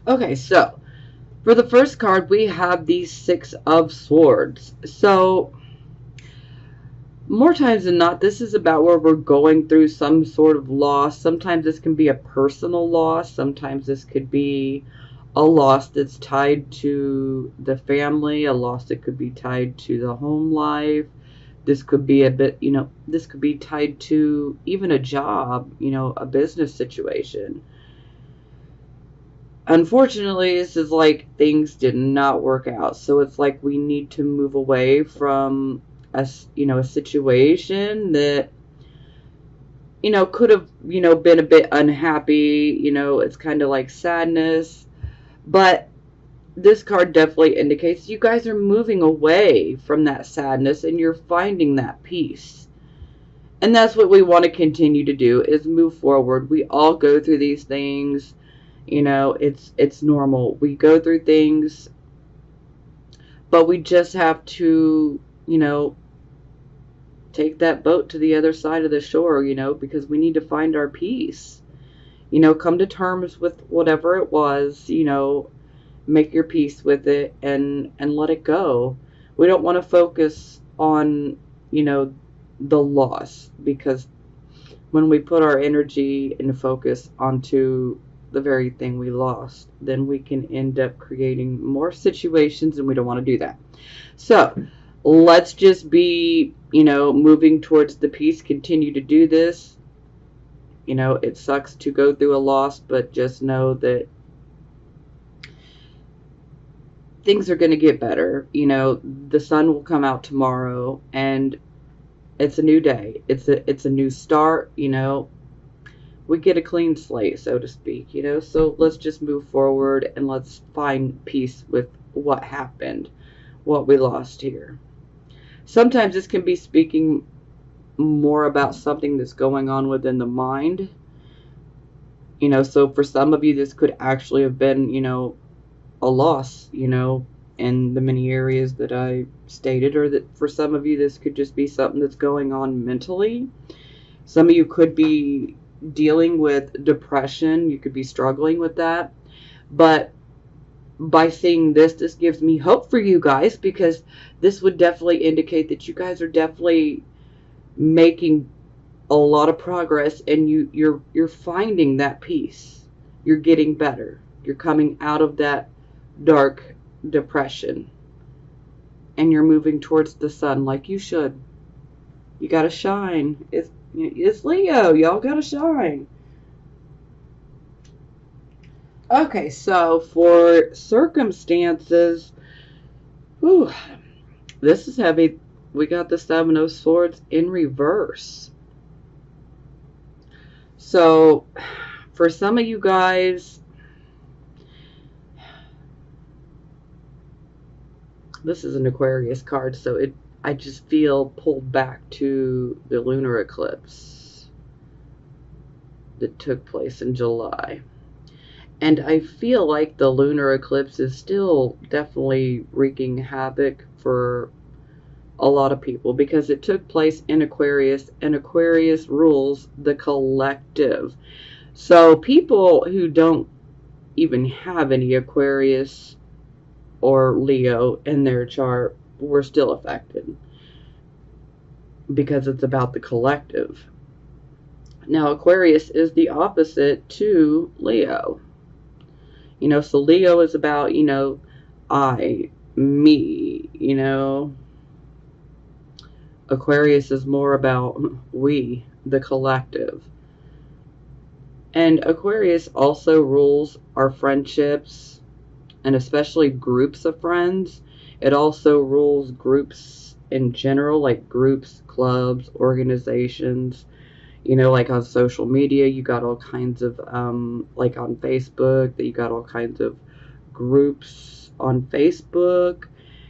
Okay, so for the first card, we have the Six of Swords. So, more times than not, this is about where we're going through some sort of loss. Sometimes this can be a personal loss. Sometimes this could be a loss that's tied to the family, a loss that could be tied to the home life. This could be a bit, this could be tied to even a job, a business situation. Unfortunately, this is like things did not work out. So it's like we need to move away from a situation that could have been a bit unhappy. It's kind of like sadness, but this card definitely indicates you guys are moving away from that sadness and you're finding that peace. And that's what we want to continue to do, is move forward. We all go through these things. It's normal. We go through things, but we just have to, take that boat to the other side of the shore, because we need to find our peace. Come to terms with whatever it was, make your peace with it and let it go. We don't want to focus on, the loss, because when we put our energy and focus onto the very thing we lost, then we can end up creating more situations, and we don't want to do that. So let's just be, moving towards the peace. Continue to do this. It sucks to go through a loss, but just know that things are going to get better. The sun will come out tomorrow, and it's a new day. It's a new start. We get a clean slate, so to speak. So let's just move forward and let's find peace with what happened, what we lost here. Sometimes this can be speaking more about something that's going on within the mind. So for some of you, this could actually have been, a loss, in the many areas that I stated, or that for some of you, this could just be something that's going on mentally. Some of you could be dealing with depression. You could be struggling with that. But by seeing this gives me hope for you guys, because this would definitely indicate that you guys are definitely making a lot of progress, and you're finding that peace. You're getting better. You're coming out of that dark depression, and you're moving towards the sun like you should. You gotta shine. It's Leo. Y'all gotta shine. Okay, so for circumstances, whew, this is heavy. We got the Seven of Swords in reverse. So for some of you guys, this is an Aquarius card, so I just feel pulled back to the lunar eclipse that took place in July. And I feel like the lunar eclipse is still definitely wreaking havoc for a lot of people, because it took place in Aquarius, and Aquarius rules the collective. So people who don't even have any Aquarius or Leo in their chart were still affected, because it's about the collective. Now, Aquarius is the opposite to Leo. So Leo is about, I, me, Aquarius is more about we, the collective. And Aquarius also rules our friendships, and especially groups of friends. It also rules groups in general, like groups, clubs, organizations. Like on social media, you got all kinds of, like on Facebook, that you got all kinds of groups on Facebook,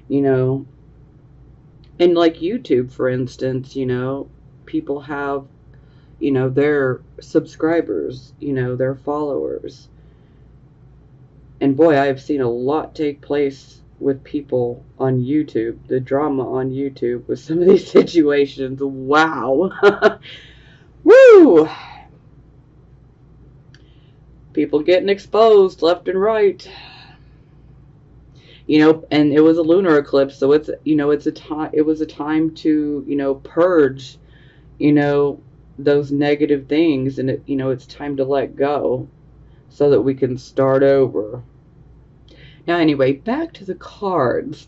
and like YouTube, for instance, people have, their subscribers, their followers. And boy, I have seen a lot take place with people on YouTube, the drama on YouTube with some of these situations. Wow. Woo! People getting exposed left and right. And it was a lunar eclipse, so it's a time. It was a time to purge, those negative things, and it's time to let go, so that we can start over. Now, anyway, back to the cards.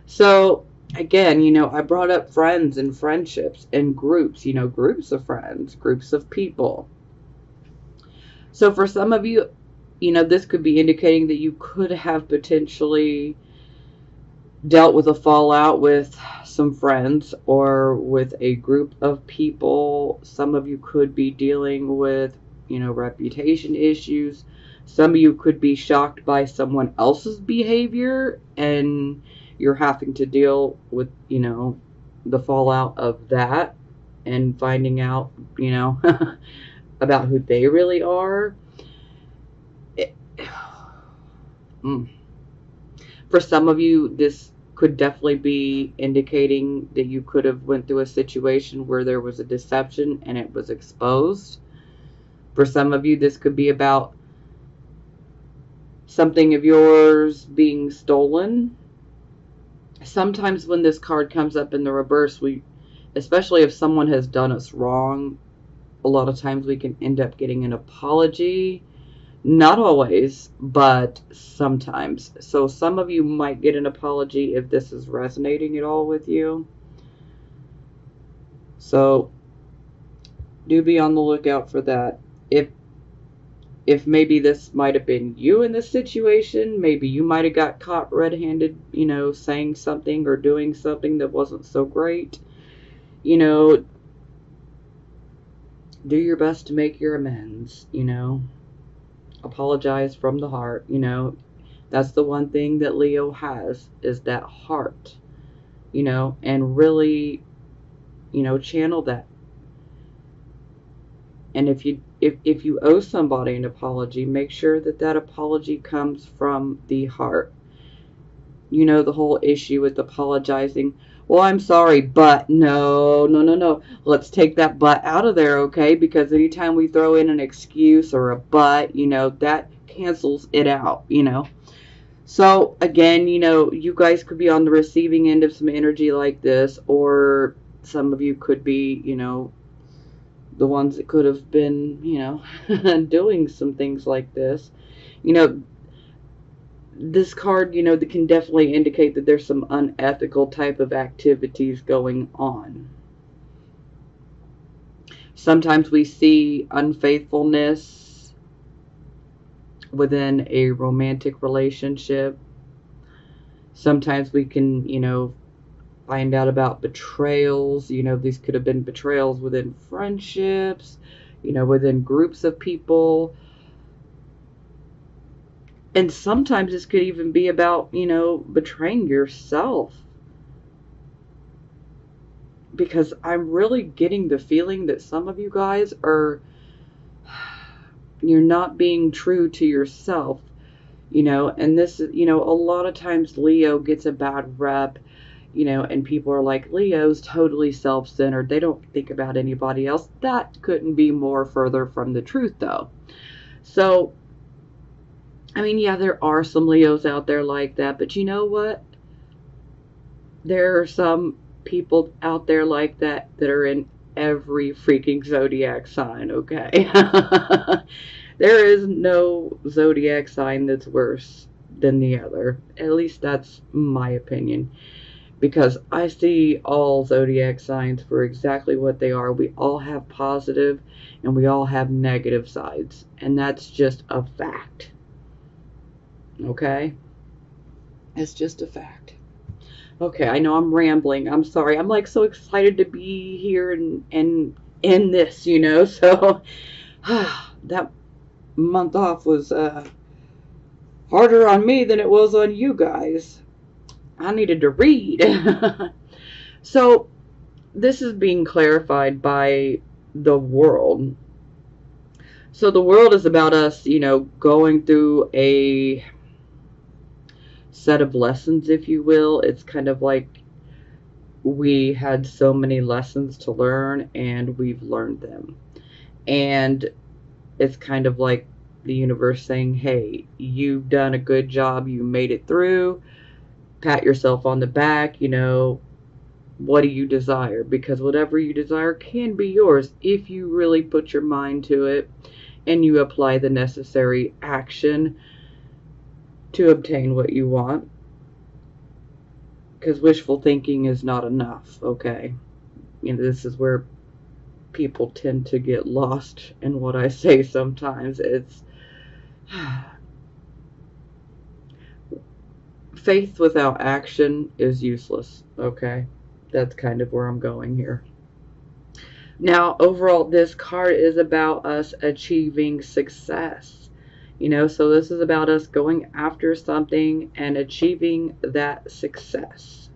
So, again, I brought up friends and friendships and groups, groups of friends, groups of people. So, for some of you, this could be indicating that you could have potentially dealt with a fallout with some friends or with a group of people. Some of you could be dealing with, reputation issues. Some of you could be shocked by someone else's behavior, and you're having to deal with, the fallout of that and finding out, about who they really are. For some of you, this could definitely be indicating that you could have went through a situation where there was a deception and it was exposed. For some of you, this could be about something of yours being stolen. Sometimes when this card comes up in the reverse, especially if someone has done us wrong, a lot of times we can end up getting an apology. Not always, but sometimes. So some of you might get an apology if this is resonating at all with you. So do be on the lookout for that. If maybe this might have been you in this situation, maybe you might have got caught red-handed, saying something or doing something that wasn't so great. Do your best to make your amends, Apologize from the heart, That's the one thing that Leo has, is that heart, and really, channel that. And if you owe somebody an apology, make sure that apology comes from the heart. The whole issue with apologizing. Well, I'm sorry, but no. Let's take that but out of there, okay? Because anytime we throw in an excuse or a but, that cancels it out, So, again, you guys could be on the receiving end of some energy like this, or some of you could be, the ones that could have been, doing some things like this. This card, that can definitely indicate that there's some unethical type of activities going on. Sometimes we see unfaithfulness within a romantic relationship. Sometimes we can, find out about betrayals. These could have been betrayals within friendships, within groups of people. And sometimes this could even be about, betraying yourself. Because I'm really getting the feeling that some of you guys you're not being true to yourself, and this, a lot of times Leo gets a bad rep, and people are like, Leo's totally self-centered. They don't think about anybody else. That couldn't be more further from the truth, though. So, yeah, there are some Leos out there like that, but you know what? There are some people out there like that are in every freaking zodiac sign, okay? There is no zodiac sign that's worse than the other. At least that's my opinion. Because I see all zodiac signs for exactly what they are. We all have positive and we all have negative sides. And that's just a fact. Okay? It's just a fact. Okay, I know I'm rambling. I'm sorry. I'm like so excited to be here and in this, So that month off was harder on me than it was on you guys. I needed to read. So this is being clarified by the world. So the world is about us, going through a set of lessons, if you will. It's kind of like we had so many lessons to learn and we've learned them. And it's kind of like the universe saying, hey, you've done a good job, you made it through, pat yourself on the back, what do you desire? Because whatever you desire can be yours if you really put your mind to it and you apply the necessary action to obtain what you want. Because wishful thinking is not enough, okay? This is where people tend to get lost in what I say sometimes. It's faith without action is useless, okay? That's kind of where I'm going here. Now, overall, this card is about us achieving success. So this is about us going after something and achieving that success.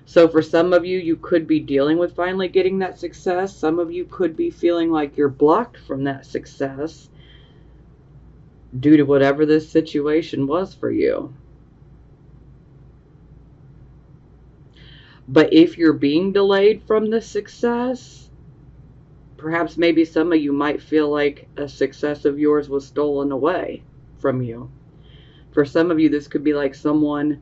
So for some of you, you could be dealing with finally getting that success. Some of you could be feeling like you're blocked from that success due to whatever this situation was for you. But if you're being delayed from the success, perhaps maybe some of you might feel like a success of yours was stolen away from you. For some of you, this could be like someone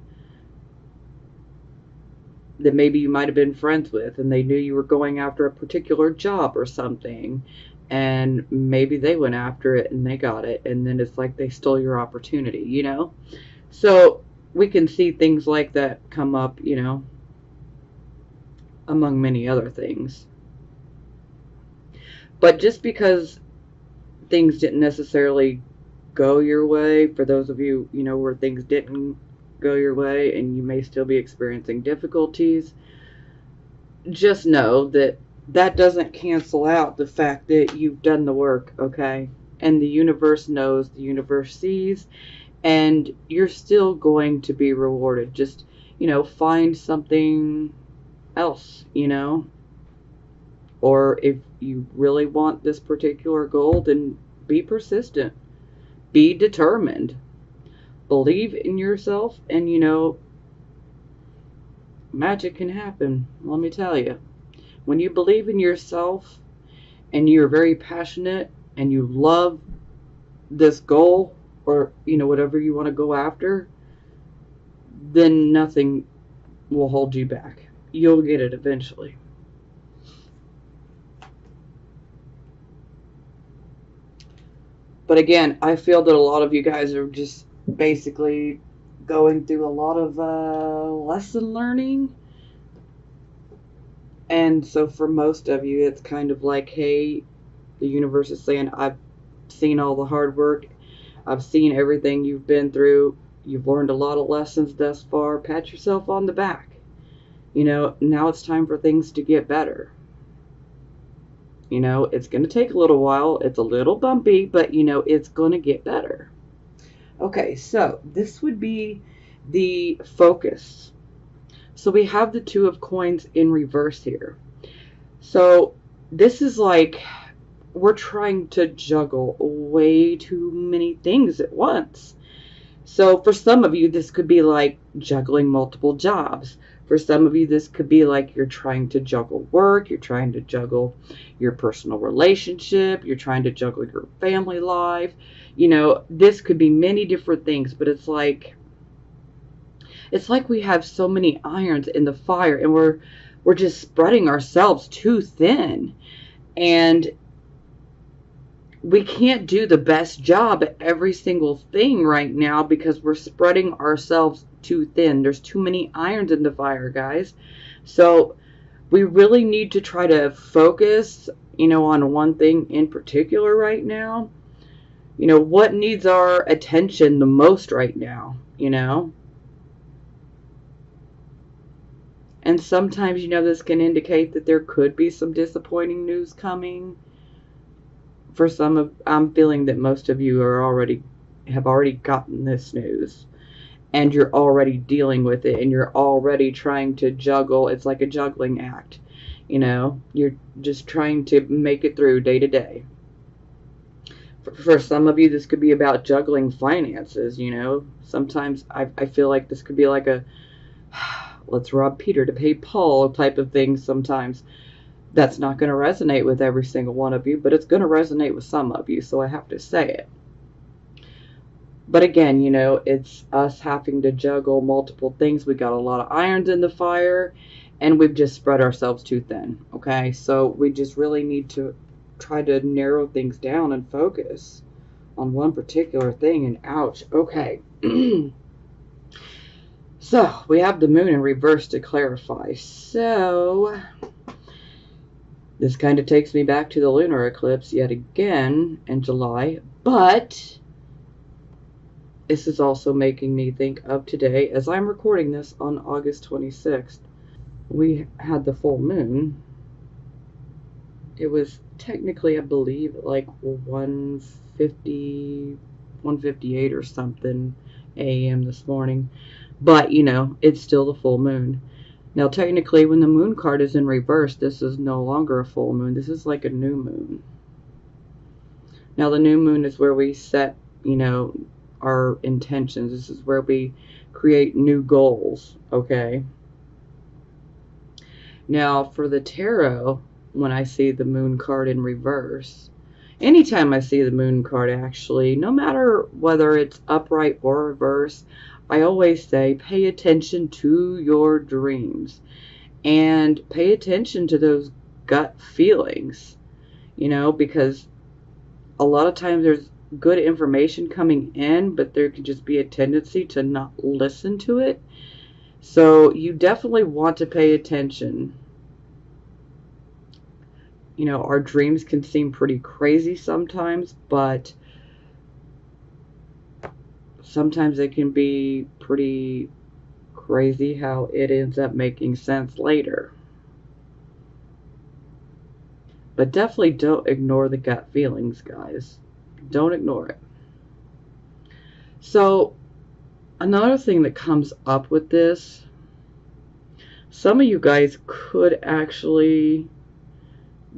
that maybe you might have been friends with, and they knew you were going after a particular job or something, and maybe they went after it and they got it, and then it's like they stole your opportunity, So we can see things like that come up, among many other things. But just because things didn't necessarily go your way, for those of you, where things didn't go your way and you may still be experiencing difficulties, just know that that doesn't cancel out the fact that you've done the work, okay? And the universe knows, the universe sees, and you're still going to be rewarded. Just, find something else, Or if you really want this particular goal, then be persistent. Be determined. Believe in yourself, and magic can happen. Let me tell you. When you believe in yourself and you're very passionate and you love this goal, or whatever you want to go after, then nothing will hold you back. You'll get it eventually. But again, I feel that a lot of you guys are just basically going through a lot of lesson learning. And so for most of you, it's kind of like, hey, the universe is saying, I've seen all the hard work. I've seen everything you've been through. You've learned a lot of lessons thus far. Pat yourself on the back. Now it's time for things to get better. It's going to take a little while. It's a little bumpy, but, it's going to get better. Okay, so this would be the focus. So we have the Two of Coins in reverse here. So this is like we're trying to juggle way too many things at once. So for some of you, this could be like juggling multiple jobs. For some of you, this could be like you're trying to juggle work, you're trying to juggle your personal relationship, you're trying to juggle your family life. This could be many different things, but it's like we have so many irons in the fire, and we're just spreading ourselves too thin. And we can't do the best job at every single thing right now because we're spreading ourselves too thin. There's too many irons in the fire, guys. So we really need to try to focus, on one thing in particular right now. What needs our attention the most right now, And sometimes, this can indicate that there could be some disappointing news coming. For I'm feeling that most of you have already gotten this news, and you're already dealing with it, and you're already trying to juggle. It's like a juggling act, you're just trying to make it through day to day. For some of you, this could be about juggling finances. Sometimes I feel like this could be like a let's rob Peter to pay Paul type of thing sometimes. That's not going to resonate with every single one of you, but it's going to resonate with some of you, so I have to say it. But again, it's us having to juggle multiple things. We got a lot of irons in the fire, and we've just spread ourselves too thin, okay? So we just really need to try to narrow things down and focus on one particular thing, and ouch, okay. So we have the moon in reverse to clarify. So this kind of takes me back to the lunar eclipse yet again in July, but this is also making me think of today, as I'm recording this on August 26th. We had the full moon. It was technically, I believe, like 1:50, 1:58 or something a.m. this morning. But, it's still the full moon. Now, technically, when the moon card is in reverse, this is no longer a full moon. This is like a new moon. Now, the new moon is where we set, our intentions. This is where we create new goals, okay? Now, for the tarot, when I see the moon card in reverse, anytime I see the moon card, actually, no matter whether it's upright or reverse, I always say pay attention to your dreams and pay attention to those gut feelings, because a lot of times there's good information coming in, but there can just be a tendency to not listen to it. So you definitely want to pay attention. Our dreams can seem pretty crazy sometimes, but sometimes it can be pretty crazy how it ends up making sense later. But definitely don't ignore the gut feelings, guys. Don't ignore it. So, another thing that comes up with this, some of you guys could actually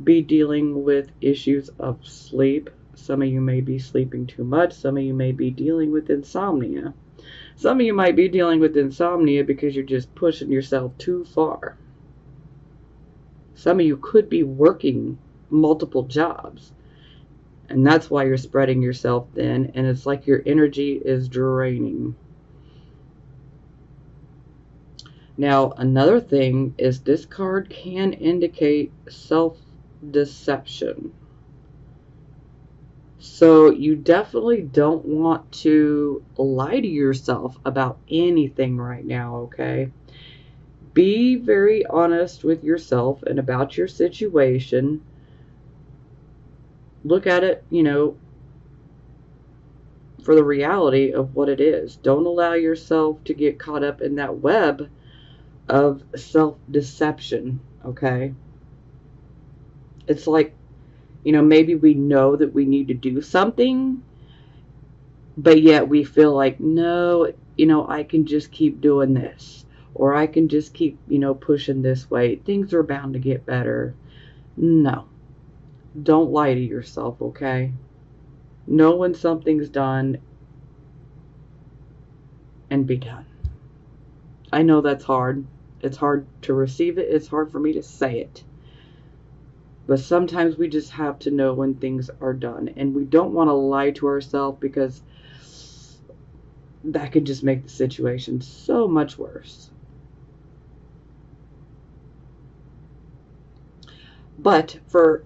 be dealing with issues of sleep. Some of you may be sleeping too much. Some of you may be dealing with insomnia. Some of you might be dealing with insomnia because you're just pushing yourself too far. Some of you could be working multiple jobs, and that's why you're spreading yourself thin, and it's like your energy is draining. Now, another thing is this card can indicate self-deception. So you definitely don't want to lie to yourself about anything right now, okay? Be very honest with yourself and about your situation. Look at it, for the reality of what it is. Don't allow yourself to get caught up in that web of self-deception, okay? It's like, maybe we know that we need to do something, but yet we feel like, no, I can just keep doing this, or I can just keep, pushing this way. Things are bound to get better. No. Don't lie to yourself, okay? Know when something's done and be done. I know that's hard. It's hard to receive it. It's hard for me to say it. But sometimes we just have to know when things are done. And we don't want to lie to ourselves, because that could just make the situation so much worse. But for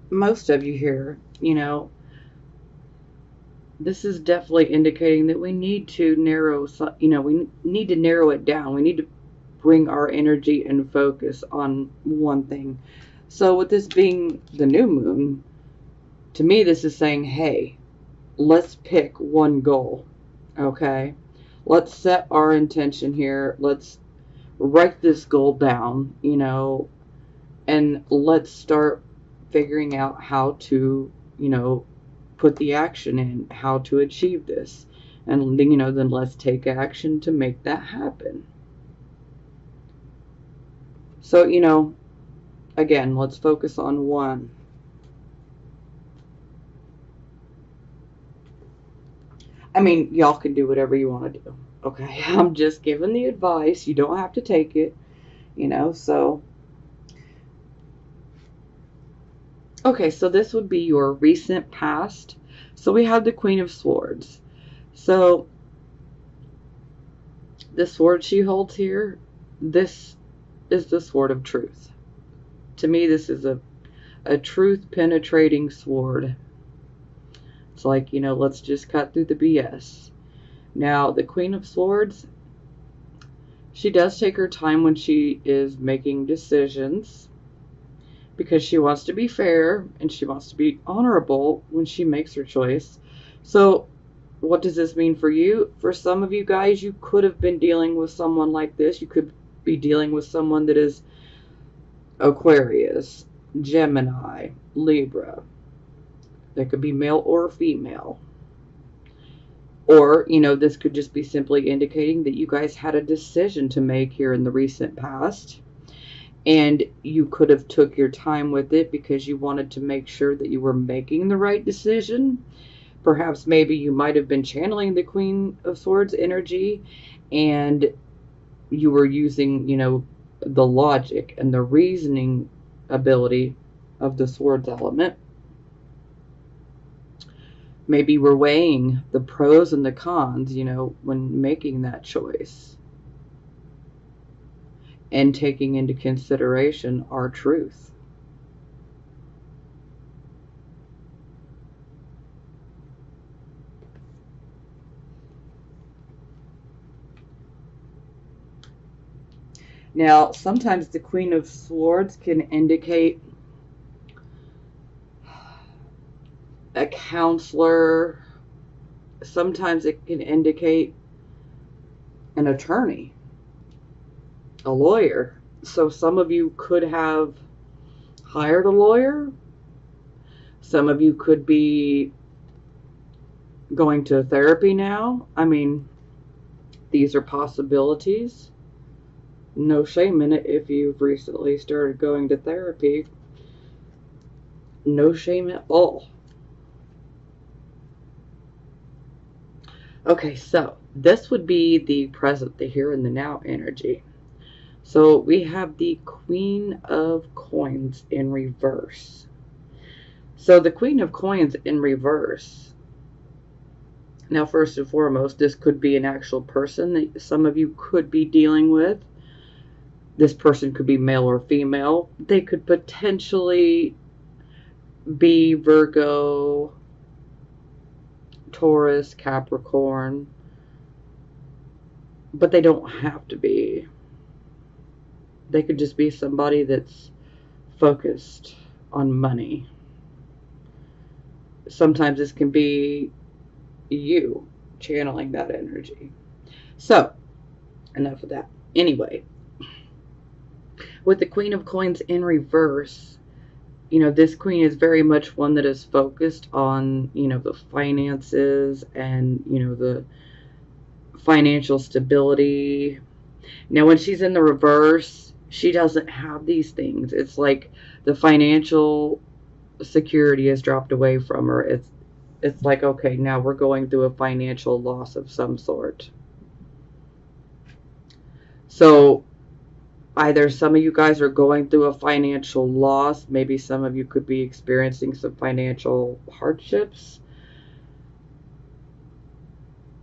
most of you here, this is definitely indicating that we need to narrow, we need to narrow it down. We need to bring our energy and focus on one thing. So with this being the new moon, to me this is saying, hey, let's pick one goal, okay? Let's set our intention here. Let's write this goal down, and let's start figuring out how to, put the action in, how to achieve this. And, then let's take action to make that happen. So, again, let's focus on one. I mean, y'all can do whatever you want to do, okay? I'm just giving the advice. You don't have to take it, so Okay, so this would be your recent past. So we have the Queen of Swords. So the sword she holds here, this is the sword of truth. To me, this is a truth penetrating sword. It's like, let's just cut through the BS. Now, the Queen of Swords, she does take her time when she is making decisions because she wants to be fair and she wants to be honorable when she makes her choice. So, what does this mean for you? For some of you guys, you could have been dealing with someone like this. You could be dealing with someone that is Aquarius, Gemini, Libra. They could be male or female. Or, this could just be simply indicating that you guys had a decision to make here in the recent past. And you could have took your time with it because you wanted to make sure that you were making the right decision. Perhaps maybe you might have been channeling the Queen of Swords energy and you were using, the logic and the reasoning ability of the Swords element. Maybe we're weighing the pros and the cons, when making that choice. And taking into consideration our truth. Now, sometimes the Queen of Swords can indicate a counselor. Sometimes it can indicate an attorney, a lawyer. So some of you could have hired a lawyer. Some of you could be going to therapy now. I mean, these are possibilities. No shame in it if you've recently started going to therapy. No shame at all. Okay, so this would be the present, the here and the now energy. So we have the Queen of Coins in reverse. So the Queen of Coins in reverse. Now, first and foremost, this could be an actual person that some of you could be dealing with. This person could be male or female. They could potentially be Virgo, Taurus, Capricorn, but they don't have to be. They could just be somebody that's focused on money. Sometimes this can be you channeling that energy. So, enough of that. Anyway, with the Queen of Coins in reverse, this queen is very much one that is focused on, the finances and, the financial stability. Now, when she's in the reverse, she doesn't have these things. It's like the financial security has dropped away from her. It's like, okay, now we're going through a financial loss of some sort. So either some of you guys are going through a financial loss. Maybe some of you could be experiencing some financial hardships.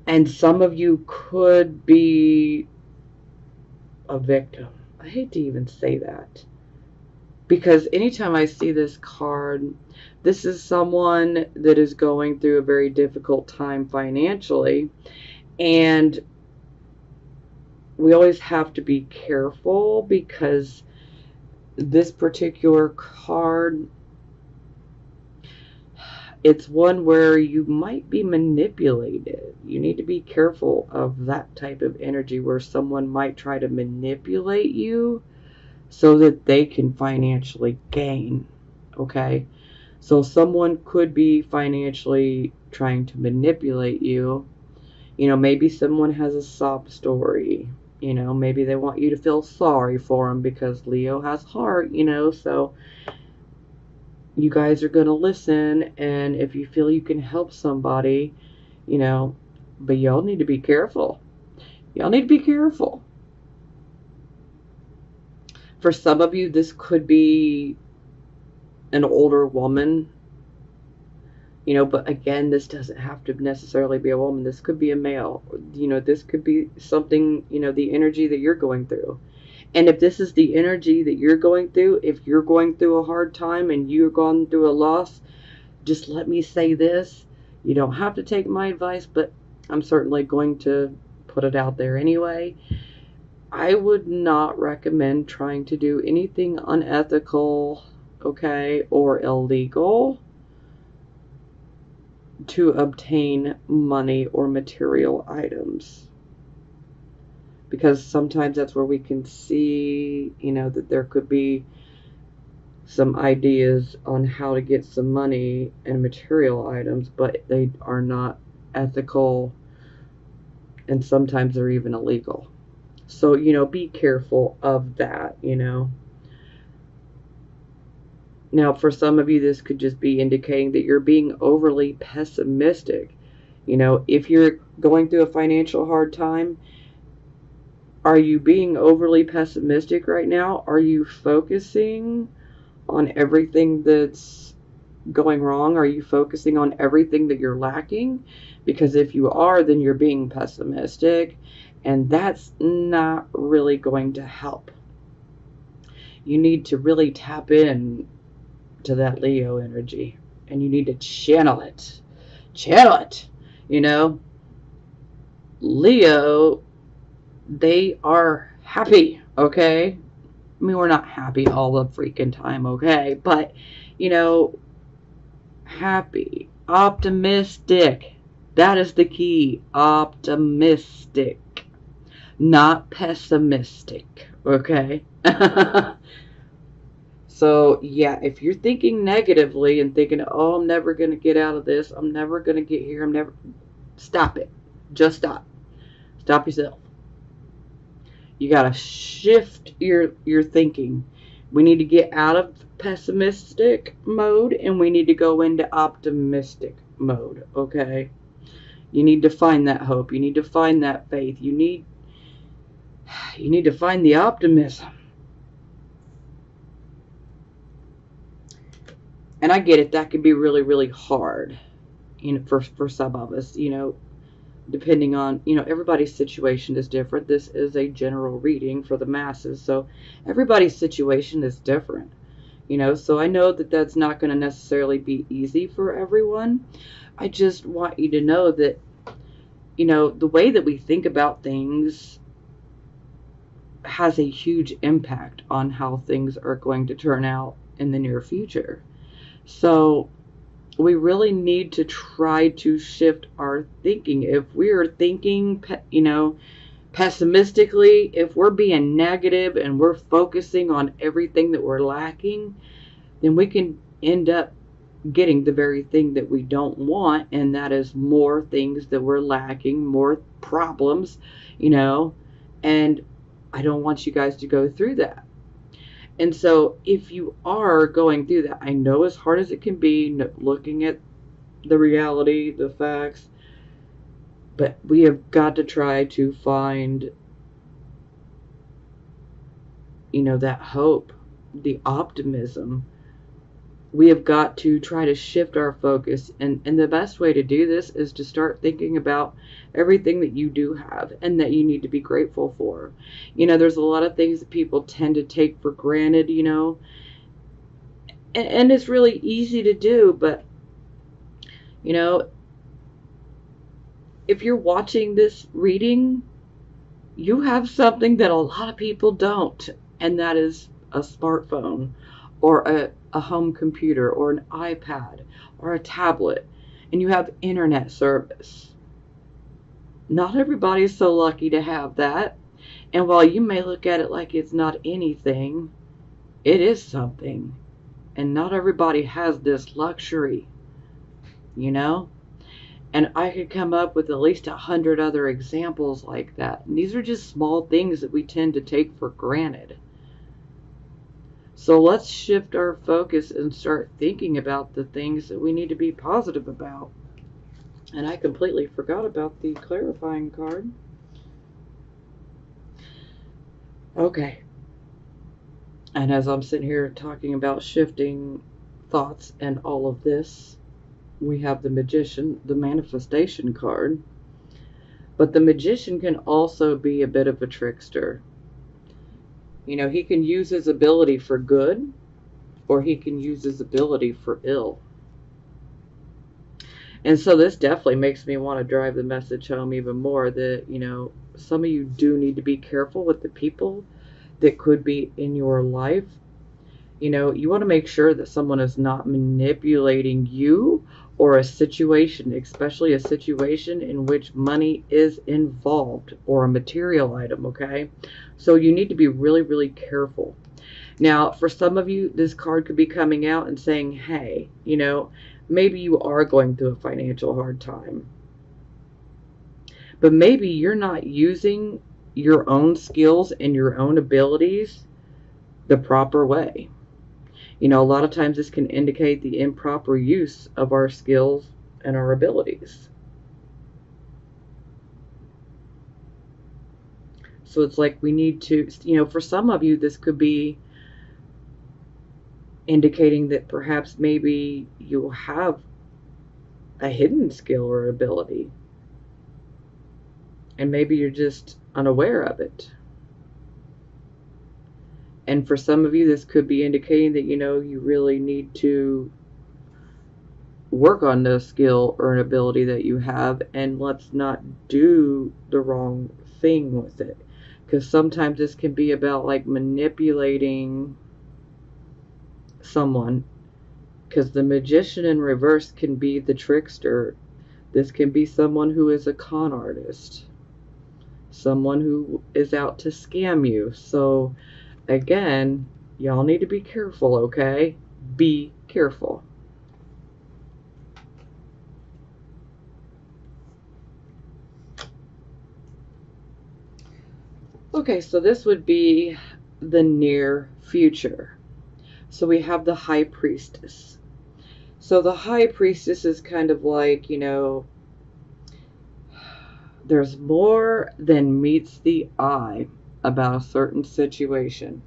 And some of you could be a victim. I hate to even say that. Because anytime I see this card, this is someone that is going through a very difficult time financially. And we always have to be careful because this particular card, it's one where you might be manipulated. You need to be careful of that type of energy where someone might try to manipulate you so that they can financially gain. Okay? So someone could be financially trying to manipulate you. Maybe someone has a sob story. Maybe they want you to feel sorry for them because Leo has heart, so you guys are going to listen, and if you feel you can help somebody, but y'all need to be careful. Y'all need to be careful. For some of you, this could be an older woman, but again, this doesn't have to necessarily be a woman. This could be a male. This could be something, the energy that you're going through. And if this is the energy that you're going through, if you're going through a hard time and you're going through a loss, just let me say this. You don't have to take my advice, but I'm certainly going to put it out there anyway. I would not recommend trying to do anything unethical, okay, or illegal to obtain money or material items. Because sometimes that's where we can see, that there could be some ideas on how to get some money and material items, but they are not ethical, and sometimes they're even illegal. So, be careful of that, Now, for some of you, this could just be indicating that you're being overly pessimistic. If you're going through a financial hard time, are you being overly pessimistic right now? Are you focusing on everything that's going wrong? Are you focusing on everything that you're lacking? Because if you are, then you're being pessimistic, and that's not really going to help. You need to really tap in to that Leo energy, and you need to channel it. Channel it. Leo, they are happy, okay? I mean, we're not happy all the freaking time, okay? But, happy, optimistic. That is the key. Optimistic, not pessimistic, okay? So, yeah, if you're thinking negatively and thinking, oh, I'm never going to get out of this, I'm never going to get here, stop it. Just stop. Stop yourself. You got to shift your thinking. We need to get out of pessimistic mode and we need to go into optimistic mode, okay? You need to find that hope. You need to find that faith. You need to find the optimism. And I get it, that can be really, really hard, for some of us, depending on, everybody's situation is different. This is a general reading for the masses, so everybody's situation is different, so I know that that's not going to necessarily be easy for everyone. I just want you to know that, the way that we think about things has a huge impact on how things are going to turn out in the near future. So we really need to try to shift our thinking. If we're thinking, pessimistically, if we're being negative and we're focusing on everything that we're lacking, then we can end up getting the very thing that we don't want, and that is more things that we're lacking, more problems, and I don't want you guys to go through that. And so if you are going through that, I know as hard as it can be, looking at the reality, the facts, but we have got to try to find, that hope, the optimism. We have got to try to shift our focus. And the best way to do this is to start thinking about everything that you do have and that you need to be grateful for. There's a lot of things that people tend to take for granted, and it's really easy to do, but, if you're watching this reading, you have something that a lot of people don't, and that is a smartphone or a home computer or an iPad or a tablet, and you have internet service. Not everybody's so lucky to have that, and while you may look at it like it's not anything, it is something, and not everybody has this luxury, And I could come up with at least 100 other examples like that. And these are just small things that we tend to take for granted. So let's shift our focus and start thinking about the things that we need to be positive about. And I completely forgot about the clarifying card. Okay. And as I'm sitting here talking about shifting thoughts and all of this, we have the Magician, the manifestation card. But the Magician can also be a bit of a trickster. You know, he can use his ability for good, or he can use his ability for ill. And so this definitely makes me want to drive the message home even more that, you know, some of you do need to be careful with the people that could be in your life. You know, you want to make sure that someone is not manipulating you or a situation, especially a situation in which money is involved or a material item, okay? So you need to be really, really careful. Now, for some of you, this card could be coming out and saying, hey, you know, maybe you are going through a financial hard time, but maybe you're not using your own skills and your own abilities the proper way. You know, a lot of times this can indicate the improper use of our skills and our abilities. So it's like we need to, you know, for some of you, this could be indicating that perhaps maybe you have a hidden skill or ability, and maybe you're just unaware of it. And for some of you, this could be indicating that, you know, you really need to work on the skill or an ability that you have, and let's not do the wrong thing with it. Because sometimes this can be about like manipulating someone. Because the Magician in reverse can be the trickster. This can be someone who is a con artist, someone who is out to scam you. So again, y'all need to be careful, okay? Be careful. Okay, so this would be the near future. So we have the High Priestess. So the High Priestess is kind of like, you know, there's more than meets the eye about a certain situation.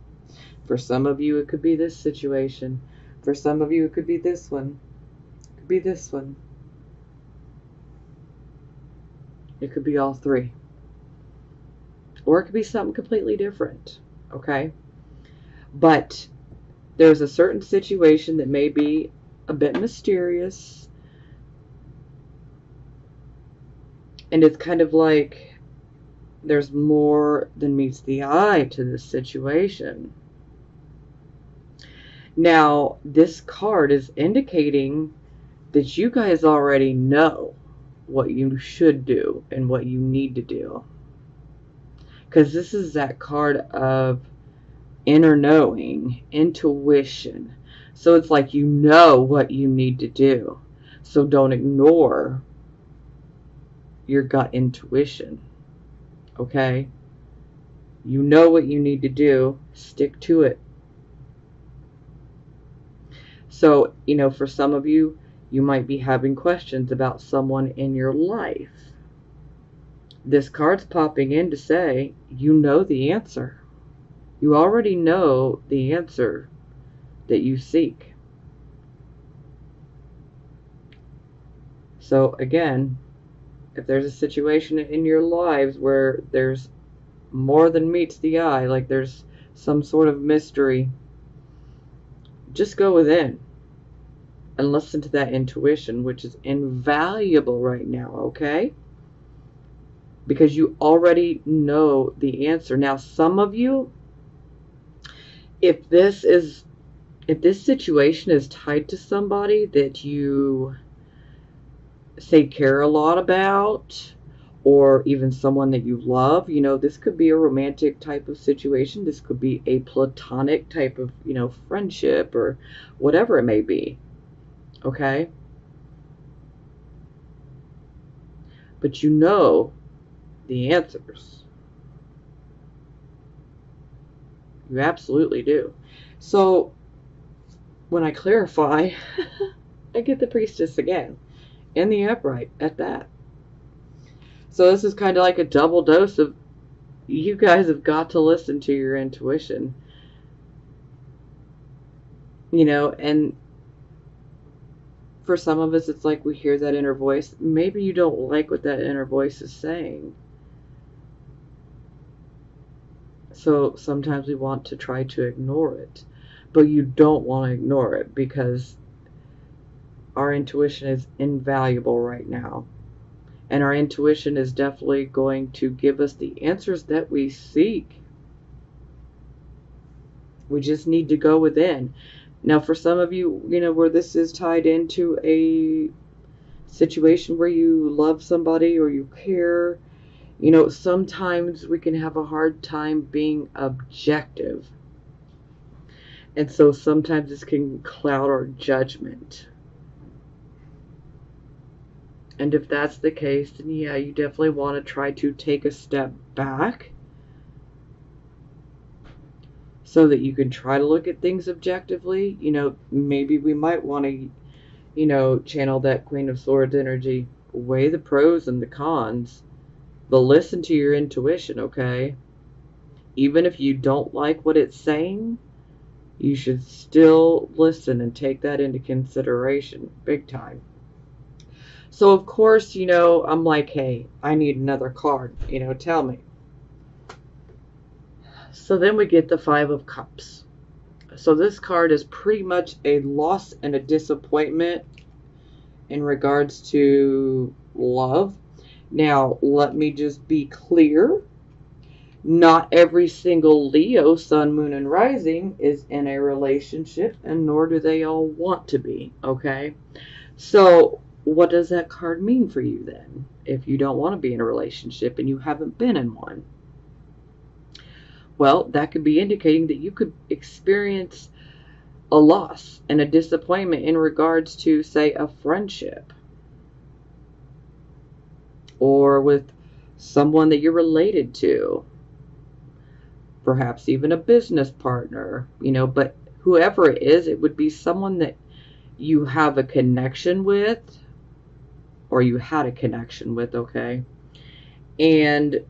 For some of you, it could be this situation. For some of you, it could be this one. It could be this one. It could be all three. Or it could be something completely different. Okay? But there's a certain situation that may be a bit mysterious. And it's kind of like there's more than meets the eye to this situation. Now, this card is indicating that you guys already know what you should do and what you need to do. Because this is that card of inner knowing, intuition. So it's like you know what you need to do. So don't ignore your gut intuition. Okay? You know what you need to do. Stick to it. So, you know, for some of you, you might be having questions about someone in your life. This card's popping in to say, you know the answer. You already know the answer that you seek. So again, if there's a situation in your lives where there's more than meets the eye, like there's some sort of mystery, just go within and listen to that intuition, which is invaluable right now, okay? Because you already know the answer. Now, some of you, if this situation is tied to somebody that you say care a lot about, or even someone that you love, you know, this could be a romantic type of situation. This could be a platonic type of, you know, friendship or whatever it may be. Okay? But you know the answers. You absolutely do. So when I clarify, I get the Priestess again. And the Upright at that. So this is kind of like a double dose of, you guys have got to listen to your intuition. You know, and For some of us, it's like we hear that inner voice. Maybe you don't like what that inner voice is saying. So sometimes we want to try to ignore it. But you don't want to ignore it, because our intuition is invaluable right now. And our intuition is definitely going to give us the answers that we seek. We just need to go within. Now, for some of you, where this is tied into a situation where you love somebody or you care, sometimes we can have a hard time being objective. And so sometimes this can cloud our judgment. And if that's the case, then yeah, you definitely want to try to take a step back so that you can try to look at things objectively. Maybe we might want to, channel that Queen of Swords energy, weigh the pros and the cons, but listen to your intuition, okay? Even if you don't like what it's saying, you should still listen and take that into consideration, big time. So, of course, I'm like, hey, I need another card, tell me. So then we get the Five of Cups. So this card is pretty much a loss and a disappointment in regards to love. Now, let me just be clear. Not every single Leo, Sun, Moon, and Rising is in a relationship, and nor do they all want to be, okay? So what does that card mean for you then, if you don't want to be in a relationship and you haven't been in one? Well, that could be indicating that you could experience a loss and a disappointment in regards to, say, a friendship, or with someone that you're related to, perhaps even a business partner, but whoever it is, it would be someone that you have a connection with, or you had a connection with, okay? And,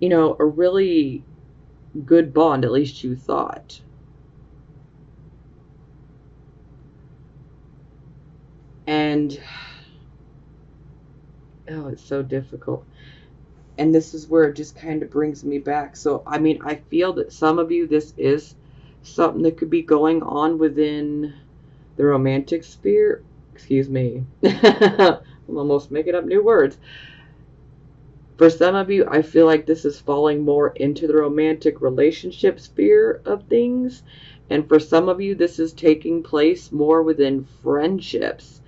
a really good bond, at least you thought. And, oh, it's so difficult. And this is where it just kind of brings me back. So, I feel that some of you, this is something that could be going on within the romantic sphere. Excuse me. I'm almost making up new words. For some of you, I feel like this is falling more into the romantic relationship sphere of things. And for some of you, this is taking place more within friendships.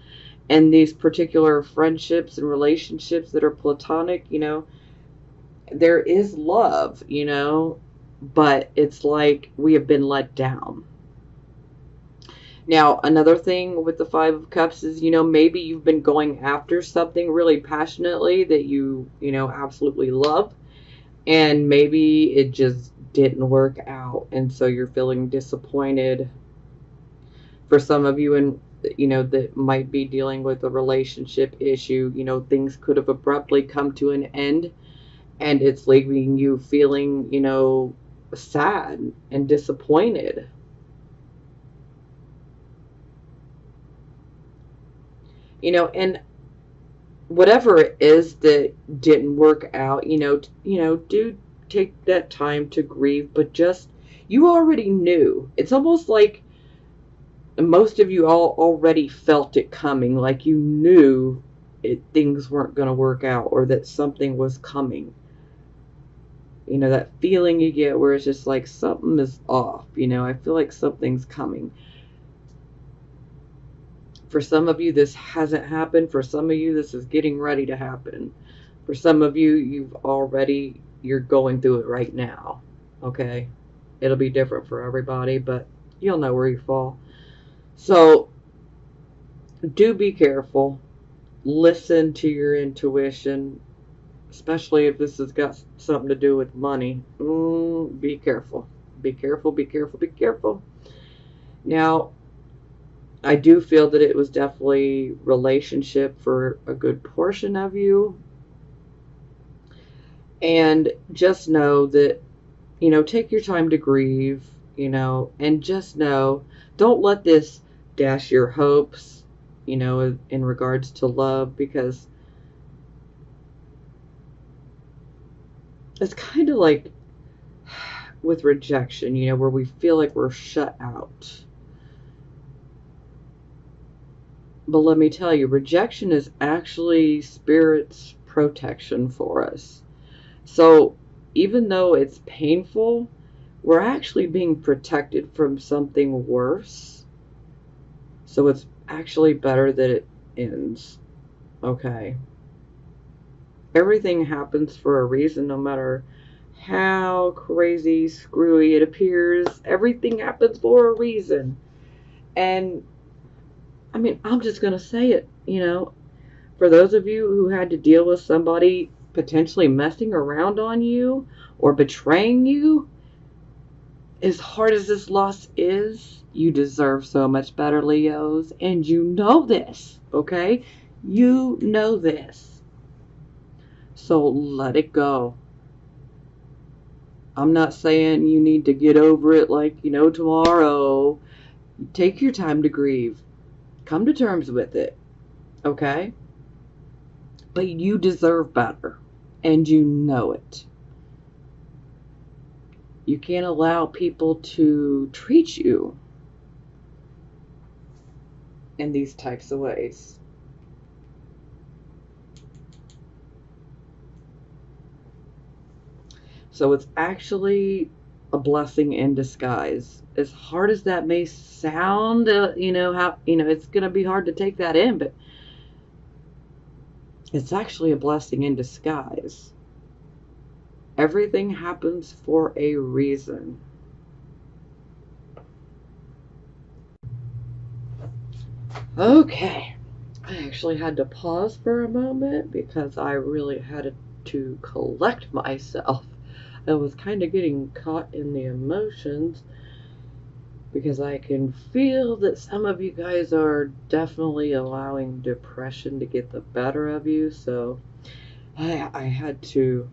And these particular friendships and relationships that are platonic, there is love, but it's like we have been let down. Now, another thing with the Five of Cups is, maybe you've been going after something really passionately that you absolutely love, and maybe it just didn't work out, and so you're feeling disappointed. For some of you, and that might be dealing with a relationship issue, things could have abruptly come to an end, and it's leaving you feeling, sad and disappointed. And whatever it is that didn't work out, do take that time to grieve, but just, you already knew. It's almost like most of you all already felt it coming, like you knew things weren't going to work out, or that something was coming. That feeling you get where it's just like something is off, I feel like something's coming. For some of you, this hasn't happened. For some of you, this is getting ready to happen. For some of you, you're going through it right now, okay? It'll be different for everybody, but you'll know where you fall. So, do be careful. Listen to your intuition, especially if this has got something to do with money. Be careful. Be careful, be careful, be careful. Now, I do feel that it was definitely relationship for a good portion of you. And just know that, take your time to grieve, and just know, don't let this dash your hopes. in regards to love, because it's kind of like with rejection, where we feel like we're shut out. But let me tell you, rejection is actually Spirit's protection for us. So even though it's painful, we're actually being protected from something worse. So it's actually better that it ends. Okay? Everything happens for a reason, no matter how crazy, screwy it appears. Everything happens for a reason. And I mean, I'm just going to say it, for those of you who had to deal with somebody potentially messing around on you or betraying you, as hard as this loss is, you deserve so much better, Leos. And you know this, okay? You know this. So let it go. I'm not saying you need to get over it like, tomorrow. Take your time to grieve. Come to terms with it, okay? But you deserve better, and you know it. You can't allow people to treat you in these types of ways. So it's actually a blessing in disguise. As hard as that may sound, it's going to be hard to take that in, but it's actually a blessing in disguise. Everything happens for a reason. Okay. I actually had to pause for a moment because I really had to collect myself. I was kind of getting caught in the emotions because I can feel that some of you guys are definitely allowing depression to get the better of you. So I had to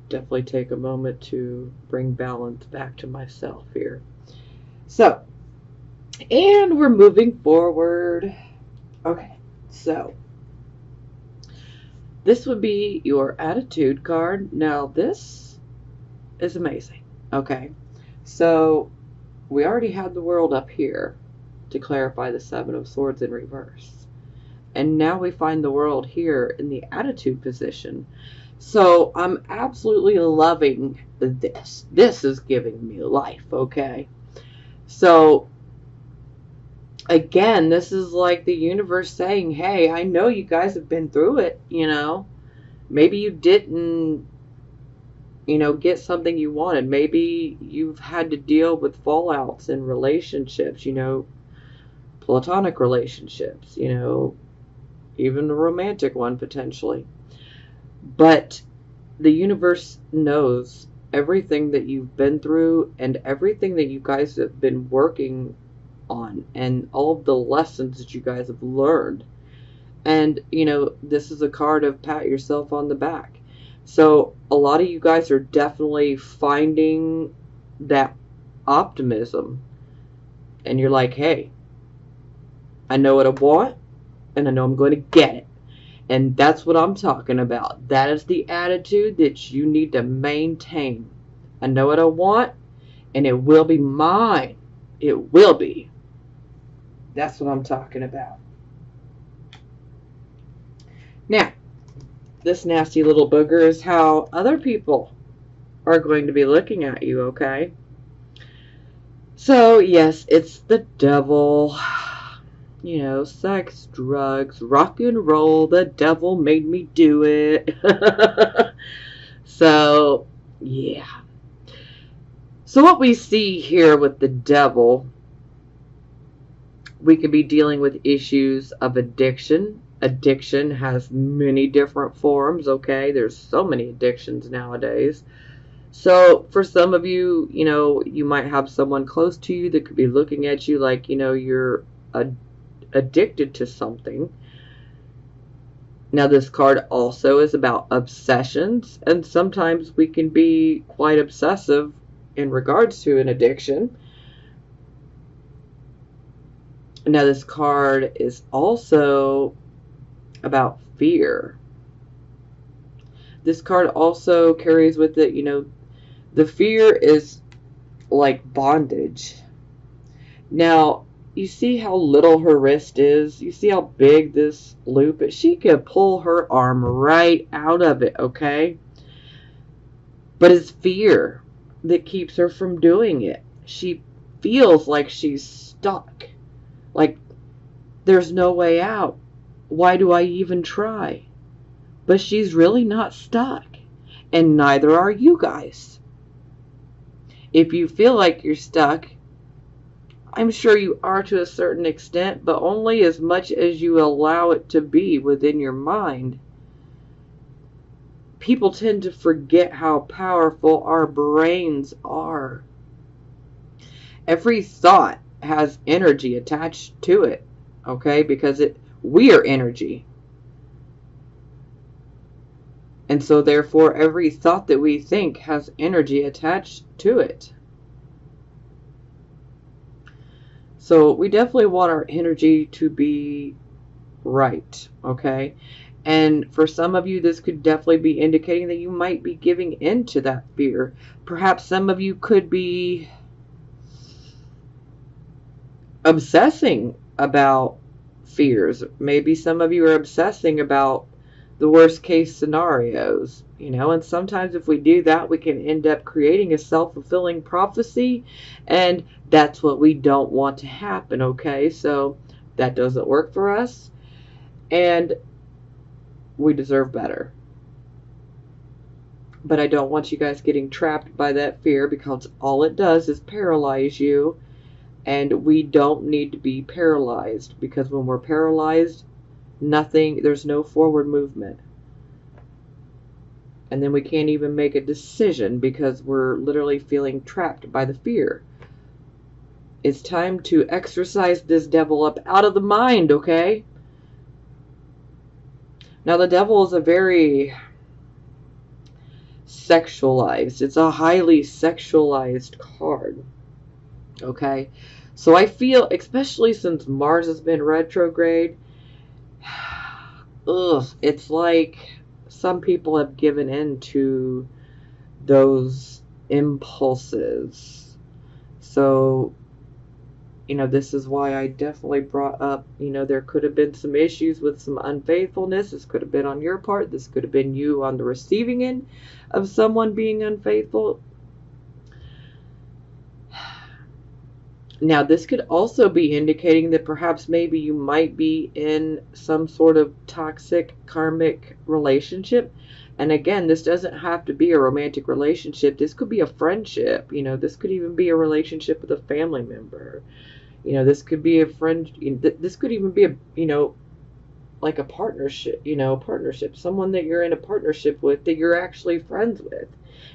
definitely take a moment to bring balance back to myself here. So, and we're moving forward. Okay, so this would be your attitude card. Now, this is amazing. Okay, so we already had the world up here to clarify the Seven of Swords in reverse. And now we find the world here in the attitude position. So I'm absolutely loving this. This is giving me life, okay? So again, this is like the universe saying, hey, I know you guys have been through it, Maybe you didn't, get something you wanted. Maybe you've had to deal with fallouts in relationships, platonic relationships, even a romantic one potentially. But the universe knows everything that you've been through and everything that you guys have been working on and all of the lessons that you guys have learned. And, this is a card of pat yourself on the back. So a lot of you guys are definitely finding that optimism. And you're like, hey, I know what I want and I know I'm going to get it. And that's what I'm talking about. That is the attitude that you need to maintain. I know what I want, and it will be mine. It will be. That's what I'm talking about. Now, this nasty little booger is how other people are going to be looking at you, okay? So, yes, it's the devil. Sex, drugs, rock and roll. The devil made me do it. So, yeah. So what we see here with the devil, we could be dealing with issues of addiction. Addiction has many different forms, okay? There's so many addictions nowadays. So for some of you, you might have someone close to you that could be looking at you like, you're addicted to something. Now, this card also is about obsessions, and sometimes we can be quite obsessive in regards to an addiction. Now, this card is also about fear. This card also carries with it, the fear is like bondage. Now, you see how little her wrist is? You see how big this loop is? She could pull her arm right out of it, okay? But it's fear that keeps her from doing it. She feels like she's stuck. Like there's no way out. Why do I even try? But she's really not stuck. And neither are you guys. If you feel like you're stuck, I'm sure you are to a certain extent, but only as much as you allow it to be within your mind. People tend to forget how powerful our brains are. Every thought has energy attached to it, okay? Because we are energy. And so therefore every thought that we think has energy attached to it. So we definitely want our energy to be right, okay? And for some of you, this could definitely be indicating that you might be giving in to that fear. Perhaps some of you could be obsessing about fears. Maybe some of you are obsessing about the worst case scenarios, and sometimes if we do that, we can end up creating a self-fulfilling prophecy, and that's what we don't want to happen, okay? So that doesn't work for us, and we deserve better. But I don't want you guys getting trapped by that fear, because all it does is paralyze you, and we don't need to be paralyzed, because when we're paralyzed, there's no forward movement. And then we can't even make a decision because we're literally feeling trapped by the fear. It's time to exorcise this devil up out of the mind, okay? Now, the devil is a very sexualized, it's a highly sexualized card, okay? So I feel, especially since Mars has been retrograde, it's like some people have given in to those impulses. So, this is why I definitely brought up, there could have been some issues with some unfaithfulness. This could have been on your part. This could have been you on the receiving end of someone being unfaithful. Now, this could also be indicating that perhaps maybe you might be in some sort of toxic karmic relationship. And again, this doesn't have to be a romantic relationship. This could be a friendship. This could even be a relationship with a family member. This could be a friend. This could even be like a partnership, partnership. Someone that you're in a partnership with that you're actually friends with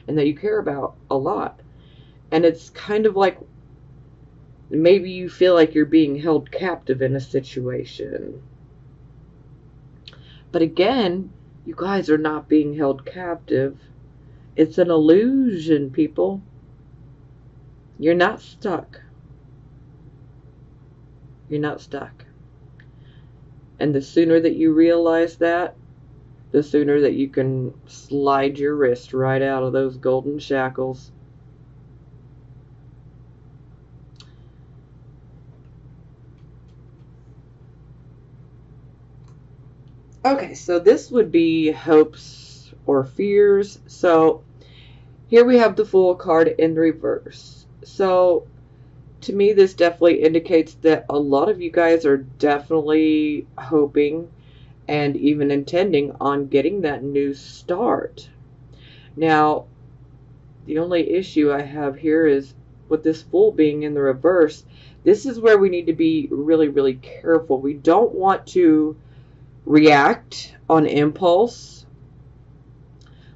and that you care about a lot. And it's kind of like, maybe you feel like you're being held captive in a situation. But again, you guys are not being held captive. It's an illusion, people. You're not stuck. You're not stuck. And the sooner that you realize that, the sooner that you can slide your wrist right out of those golden shackles. Okay, so this would be hopes or fears. So here we have the Fool card in reverse. So to me, this definitely indicates that a lot of you guys are definitely hoping and even intending on getting that new start. Now, the only issue I have here is with this Fool being in the reverse, this is where we need to be really, really careful. We don't want to react on impulse.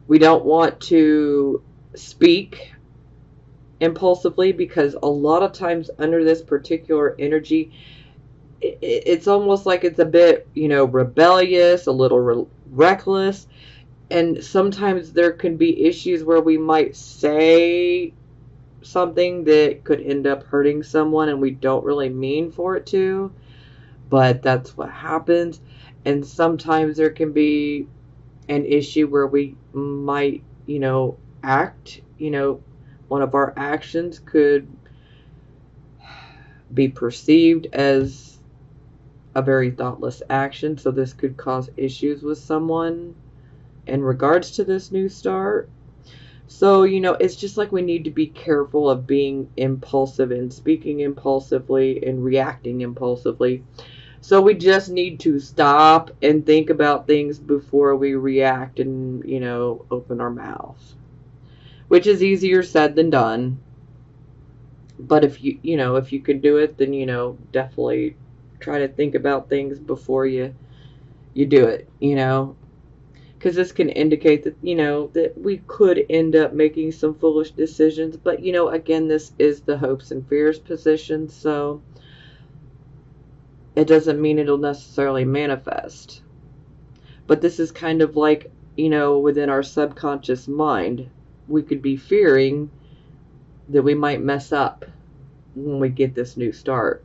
We don't want to speak impulsively, because a lot of times under this particular energy, it's almost like it's a bit, rebellious, a little reckless. And sometimes there can be issues where we might say something that could end up hurting someone and we don't really mean for it to, but that's what happens. And sometimes there can be an issue where we might, act, one of our actions could be perceived as a very thoughtless action. So this could cause issues with someone in regards to this new start. So, it's just like we need to be careful of being impulsive and speaking impulsively and reacting impulsively. So we just need to stop and think about things before we react and, open our mouths. Which is easier said than done. But if you can do it, then, definitely try to think about things before you do it, because this can indicate that, that we could end up making some foolish decisions. But, again, this is the hopes and fears position, so it doesn't mean it'll necessarily manifest. But this is kind of like, within our subconscious mind, we could be fearing that we might mess up when we get this new start.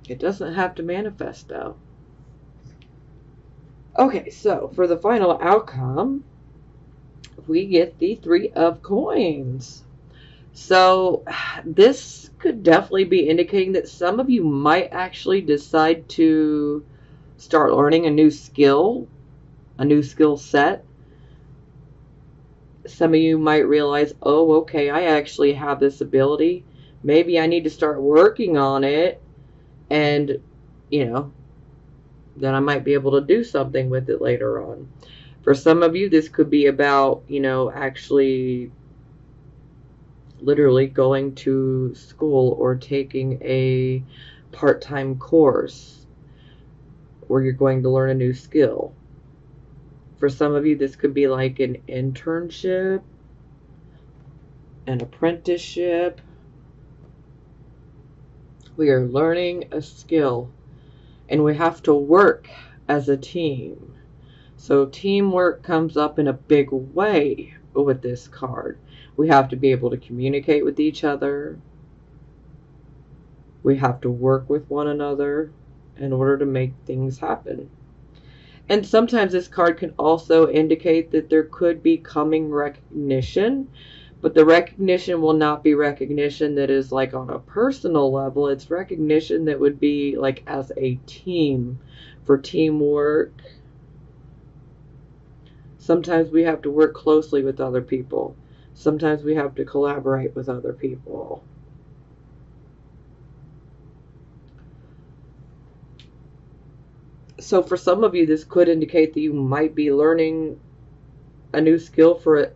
It doesn't have to manifest, though. Okay, so for the final outcome, we get the 3 of Coins. So this could definitely be indicating that some of you might actually decide to start learning a new skill set. Some of you might realize, oh, okay, I actually have this ability. Maybe I need to start working on it. And, then I might be able to do something with it later on. For some of you, this could be about, actually literally going to school or taking a part-time course where you're going to learn a new skill. For some of you, this could be like an internship, an apprenticeship. We are learning a skill, and we have to work as a team. So teamwork comes up in a big way with this card. We have to be able to communicate with each other. We have to work with one another in order to make things happen. And sometimes this card can also indicate that there could be coming recognition, but the recognition will not be recognition that is like on a personal level. It's recognition that would be like as a team, for teamwork. Sometimes we have to work closely with other people. Sometimes we have to collaborate with other people. So for some of you, this could indicate that you might be learning a new skill for it.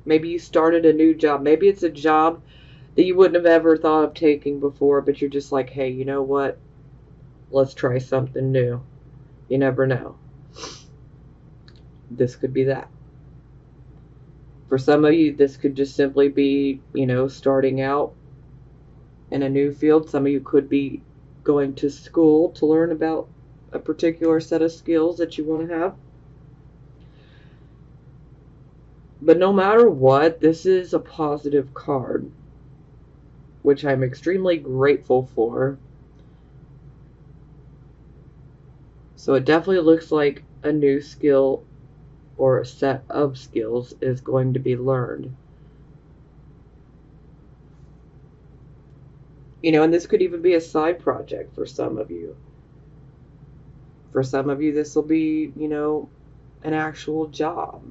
Maybe you started a new job. Maybe it's a job that you wouldn't have ever thought of taking before, but you're just like, hey, you know what? Let's try something new. You never know. This could be that. For some of you, this could just simply be, starting out in a new field. Some of you could be going to school to learn about a particular set of skills that you want to have. But no matter what, this is a positive card, which I'm extremely grateful for. So it definitely looks like a new skill or a set of skills is going to be learned. And this could even be a side project for some of you. For some of you, this will be, an actual job.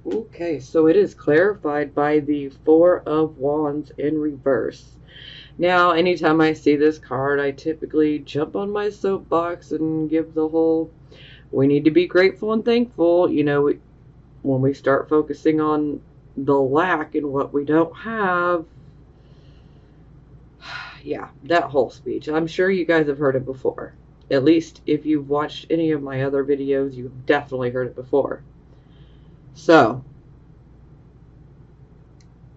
Okay, so it is clarified by the 4 of Wands in reverse. Now, anytime I see this card, I typically jump on my soapbox and give the whole, we need to be grateful and thankful. When we start focusing on the lack and what we don't have, yeah, that whole speech. I'm sure you guys have heard it before. At least if you've watched any of my other videos, you've definitely heard it before. So,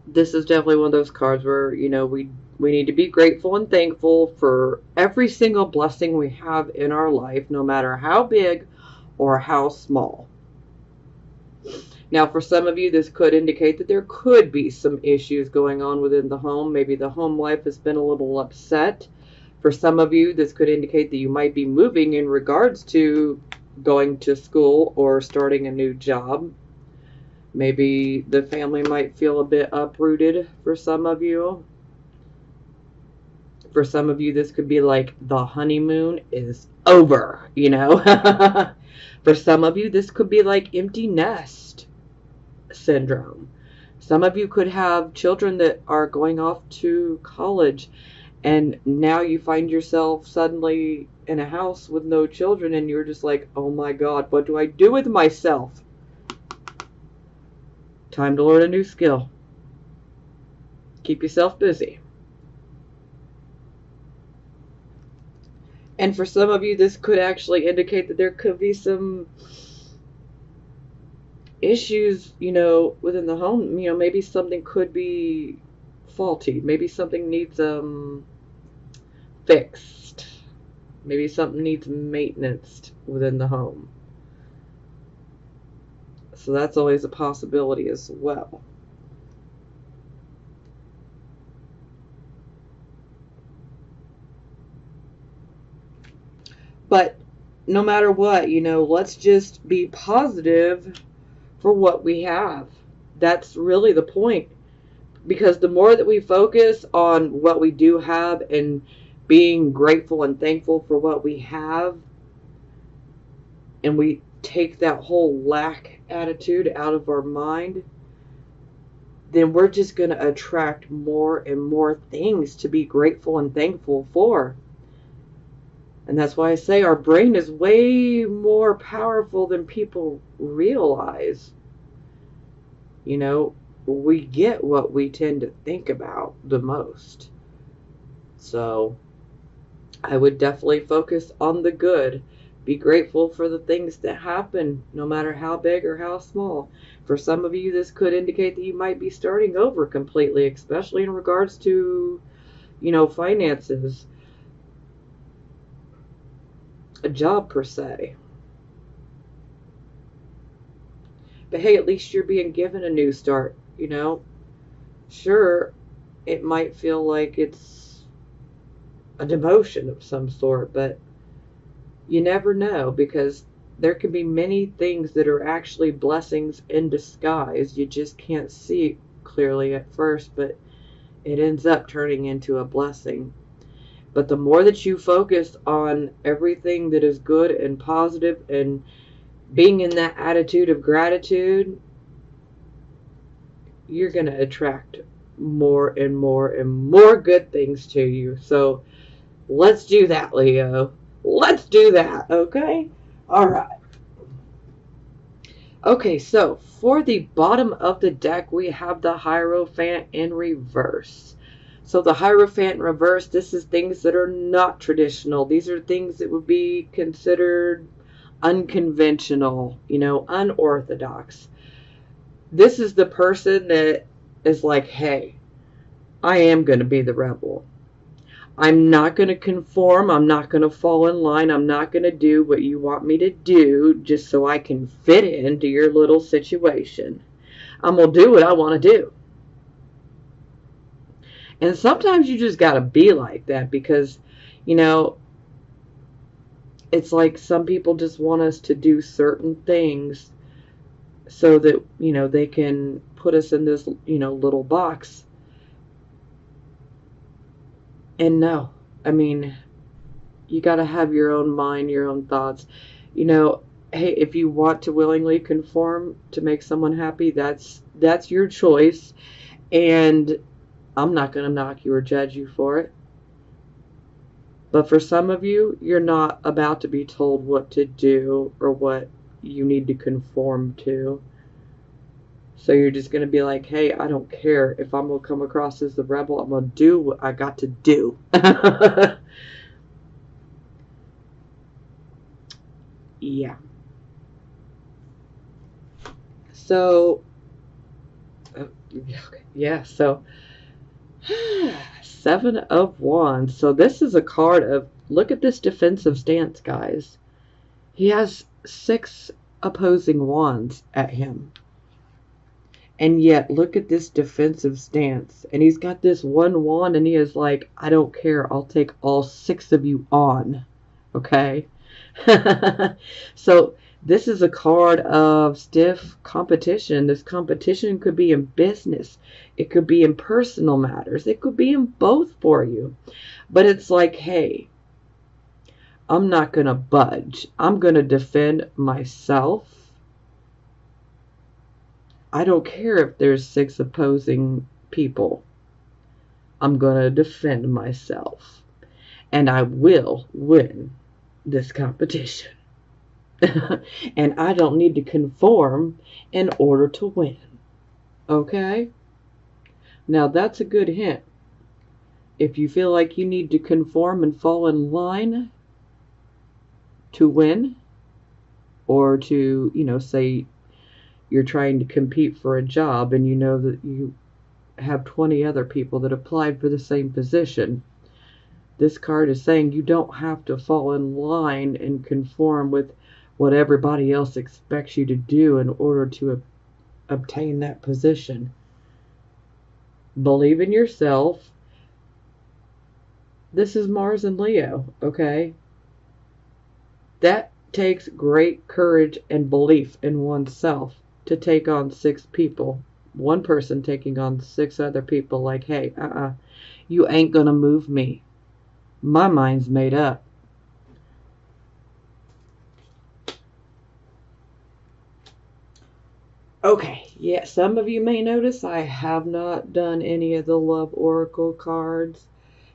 this is definitely one of those cards where, we We need to be grateful and thankful for every single blessing we have in our life, no matter how big or how small. Now, for some of you, this could indicate that there could be some issues going on within the home. Maybe the home life has been a little upset. For some of you, this could indicate that you might be moving in regards to going to school or starting a new job. Maybe the family might feel a bit uprooted for some of you. For some of you, this could be like the honeymoon is over, you know. For some of you, this could be like empty nest syndrome. Some of you could have children that are going off to college, and now you find yourself suddenly in a house with no children, and you're just like, oh my God, what do I do with myself? Time to learn a new skill. Keep yourself busy. And for some of you, this could actually indicate that there could be some issues, within the home. Maybe something could be faulty. Maybe something needs fixed. Maybe something needs maintenance within the home. So that's always a possibility as well. But no matter what, let's just be positive for what we have. That's really the point. Because the more that we focus on what we do have and being grateful and thankful for what we have, and we take that whole lack attitude out of our mind, then we're just going to attract more and more things to be grateful and thankful for. And that's why I say our brain is way more powerful than people realize. We get what we tend to think about the most. So I would definitely focus on the good. Be grateful for the things that happen, no matter how big or how small. For some of you, this could indicate that you might be starting over completely, especially in regards to, finances, a job per se. But hey, at least you're being given a new start, Sure, it might feel like it's a demotion of some sort, but you never know, because there could be many things that are actually blessings in disguise. You just can't see clearly at first, but it ends up turning into a blessing. But the more that you focus on everything that is good and positive and being in that attitude of gratitude, you're going to attract more and more and more good things to you. So let's do that, Leo. Let's do that, okay? All right. Okay, so for the bottom of the deck, we have the Hierophant in reverse. So the Hierophant in reverse, this is things that are not traditional. These are things that would be considered unconventional, unorthodox. This is the person that is like, hey, I am going to be the rebel. I'm not going to conform. I'm not going to fall in line. I'm not going to do what you want me to do just so I can fit into your little situation. I'm going to do what I want to do. And sometimes you just got to be like that because, it's like some people just want us to do certain things so that, they can put us in this, little box. And no, I mean, you got to have your own mind, your own thoughts. Hey, if you want to willingly conform to make someone happy, that's your choice. And I'm not going to knock you or judge you for it. But for some of you, you're not about to be told what to do or what you need to conform to. So you're just going to be like, hey, I don't care. If I'm going to come across as the rebel, I'm going to do what I got to do. Yeah. So, yeah, so Seven of Wands. So this is a card of, look at this defensive stance, guys. He has 6 opposing wands at him. And yet, look at this defensive stance. And he's got this one wand and he is like, I don't care. I'll take all 6 of you on. Okay? So, this is a card of stiff competition. This competition could be in business. It could be in personal matters. It could be in both for you. But it's like, hey, I'm not going to budge. I'm going to defend myself. I don't care if there's 6 opposing people. I'm going to defend myself. And I will win this competition. And I don't need to conform in order to win. Okay? Now that's a good hint. If you feel like you need to conform and fall in line to win, or to, say you're trying to compete for a job and you know that you have 20 other people that applied for the same position. This card is saying you don't have to fall in line and conform with what everybody else expects you to do in order to obtain that position. Believe in yourself. This is Mars and Leo, okay? That takes great courage and belief in oneself to take on 6 people. One person taking on 6 other people like, hey, you ain't gonna move me. My mind's made up. Okay, yeah, some of you may notice I have not done any of the Love Oracle cards.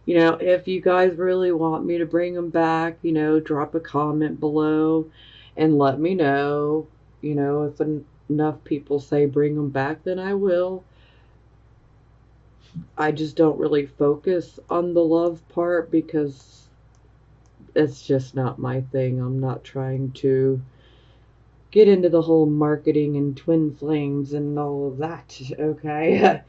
If you guys really want me to bring them back, drop a comment below and let me know. If enough people say bring them back, then I will. I just don't really focus on the love part because it's just not my thing. I'm not trying to get into the whole marketing and twin flames and all of that, okay?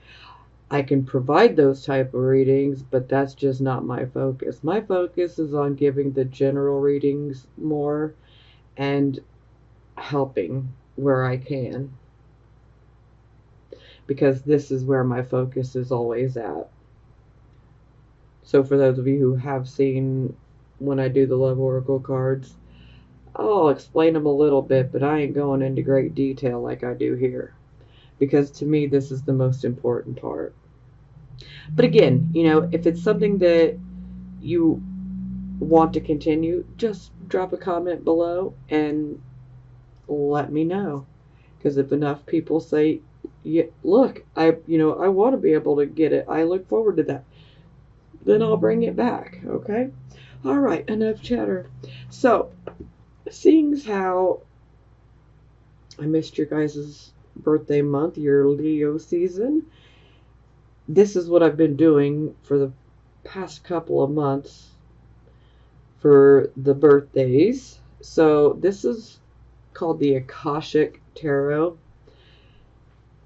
I can provide those type of readings, but that's just not my focus. My focus is on giving the general readings more and helping where I can, because this is where my focus is always at. So for those of you who have seen when I do the Love Oracle cards, I'll explain them a little bit, but I ain't going into great detail like I do here, because to me this is the most important part. But again, if it's something that you want to continue, just drop a comment below and let me know. Because if enough people say, yeah, look, I want to be able to get it, I look forward to that, then I'll bring it back, okay? All right, enough chatter. So, seeing as how I missed your guys' birthday month, your Leo season, this is what I've been doing for the past couple of months for the birthdays. So this is called the Akashic Tarot.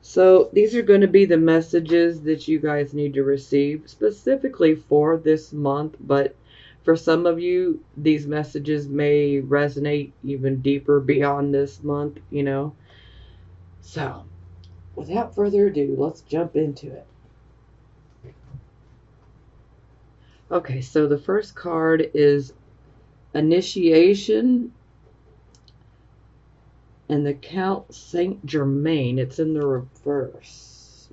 So these are going to be the messages that you guys need to receive specifically for this month, but for some of you, these messages may resonate even deeper beyond this month, So, without further ado, let's jump into it. Okay, so the first card is Initiation and the Count Saint Germain. It's in the reverse.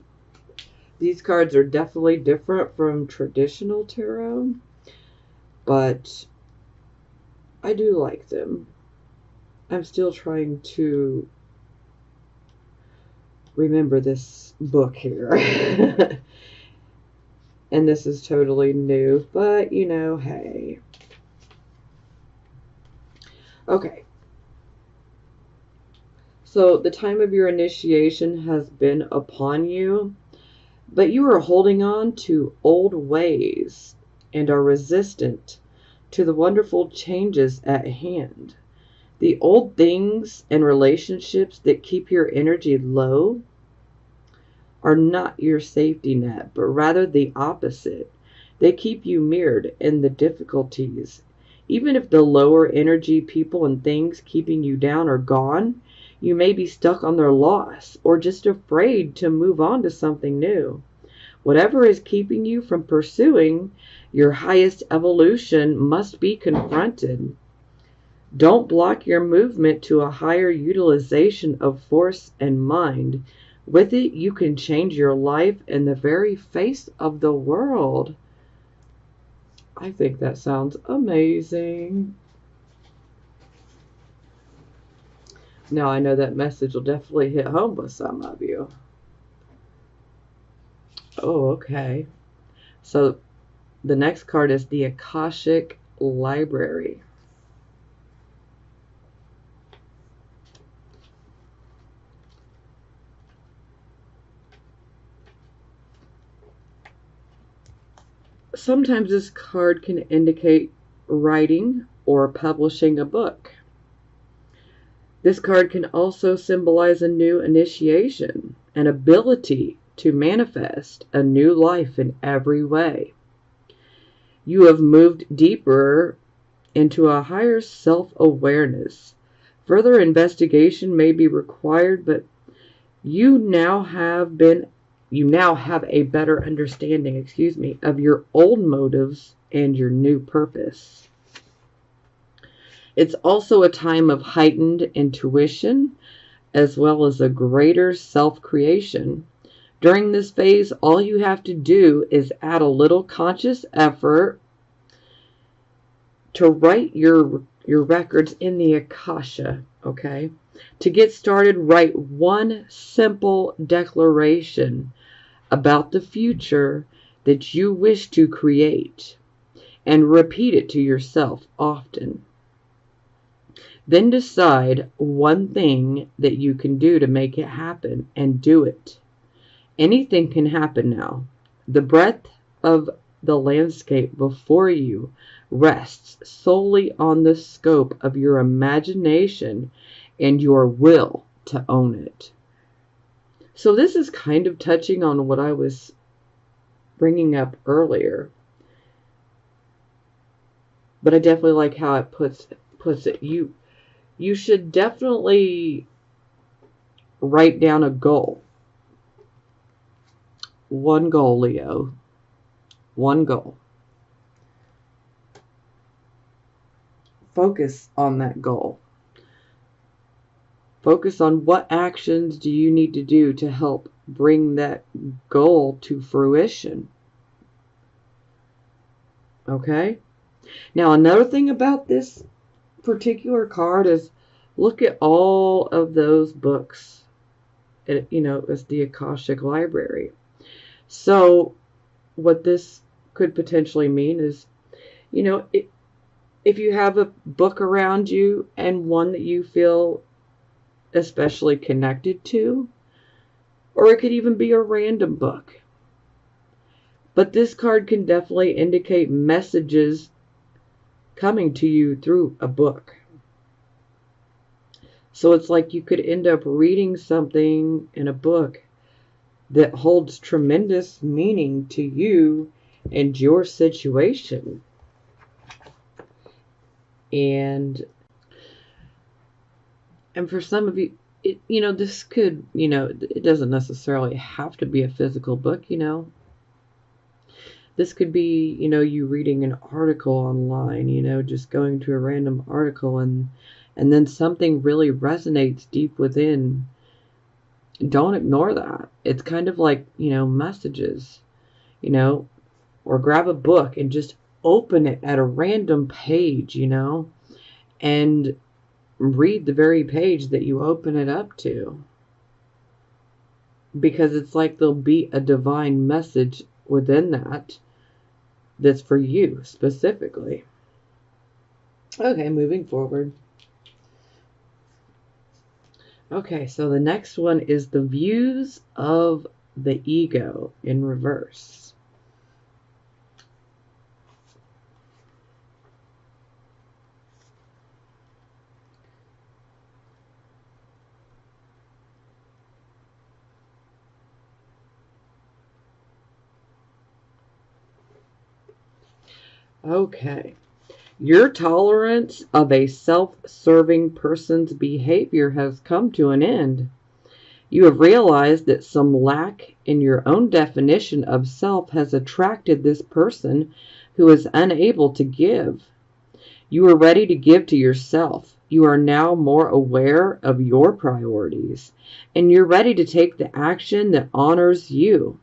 These cards are definitely different from traditional tarot, but I do like them. I'm still trying to remember this book here. And this is totally new, but hey. Okay. So the time of your initiation has been upon you, but you are holding on to old ways and are resistant to the wonderful changes at hand. The old things and relationships that keep your energy low are not your safety net, but rather the opposite. They keep you mirrored in the difficulties. Even if the lower energy people and things keeping you down are gone, you may be stuck on their loss or just afraid to move on to something new. Whatever is keeping you from pursuing your highest evolution must be confronted. Don't block your movement to a higher utilization of force and mind. With it, you can change your life and the very face of the world. I think that sounds amazing. Now, I know that message will definitely hit home with some of you. Oh, okay. So the next card is the Akashic Library. Sometimes this card can indicate writing or publishing a book. This card can also symbolize a new initiation, an ability to manifest a new life in every way. You have moved deeper into a higher self-awareness. Further investigation may be required, but you now have a better understanding, of your old motives and your new purpose. It's also a time of heightened intuition as well as a greater self-creation. During this phase, all you have to do is add a little conscious effort to write your records in the Akasha, okay? To get started, write one simple declaration about the future that you wish to create and repeat it to yourself often. Then decide one thing that you can do to make it happen and do it. Anything can happen now. The breadth of the landscape before you rests solely on the scope of your imagination and your will to own it. So this is kind of touching on what I was bringing up earlier. But I definitely like how it puts it. You should definitely write down a goal. One goal, Leo. One goal. Focus on that goal. Focus on what actions do you need to do to help bring that goal to fruition. Okay? Now, another thing about this particular card is look at all of those books. It's the Akashic Library. So what this could potentially mean is, if you have a book around you and one that you feel especially connected to, or it could even be a random book. But this card can definitely indicate messages coming to you through a book. So it's like you could end up reading something in a book that holds tremendous meaning to you and your situation. And for some of you, this could, it doesn't necessarily have to be a physical book, This could be, you reading an article online, just going to a random article and then something really resonates deep within. Don't ignore that. It's kind of like, messages, or grab a book and just open it at a random page, and read the very page that you open it up to. Because it's like there'll be a divine message within that's for you specifically. Okay, moving forward. Okay, so the next one is the views of the ego in reverse. Okay. Your tolerance of a self-serving person's behavior has come to an end. You have realized that some lack in your own definition of self has attracted this person who is unable to give. You are ready to give to yourself. You are now more aware of your priorities, and you're ready to take the action that honors you.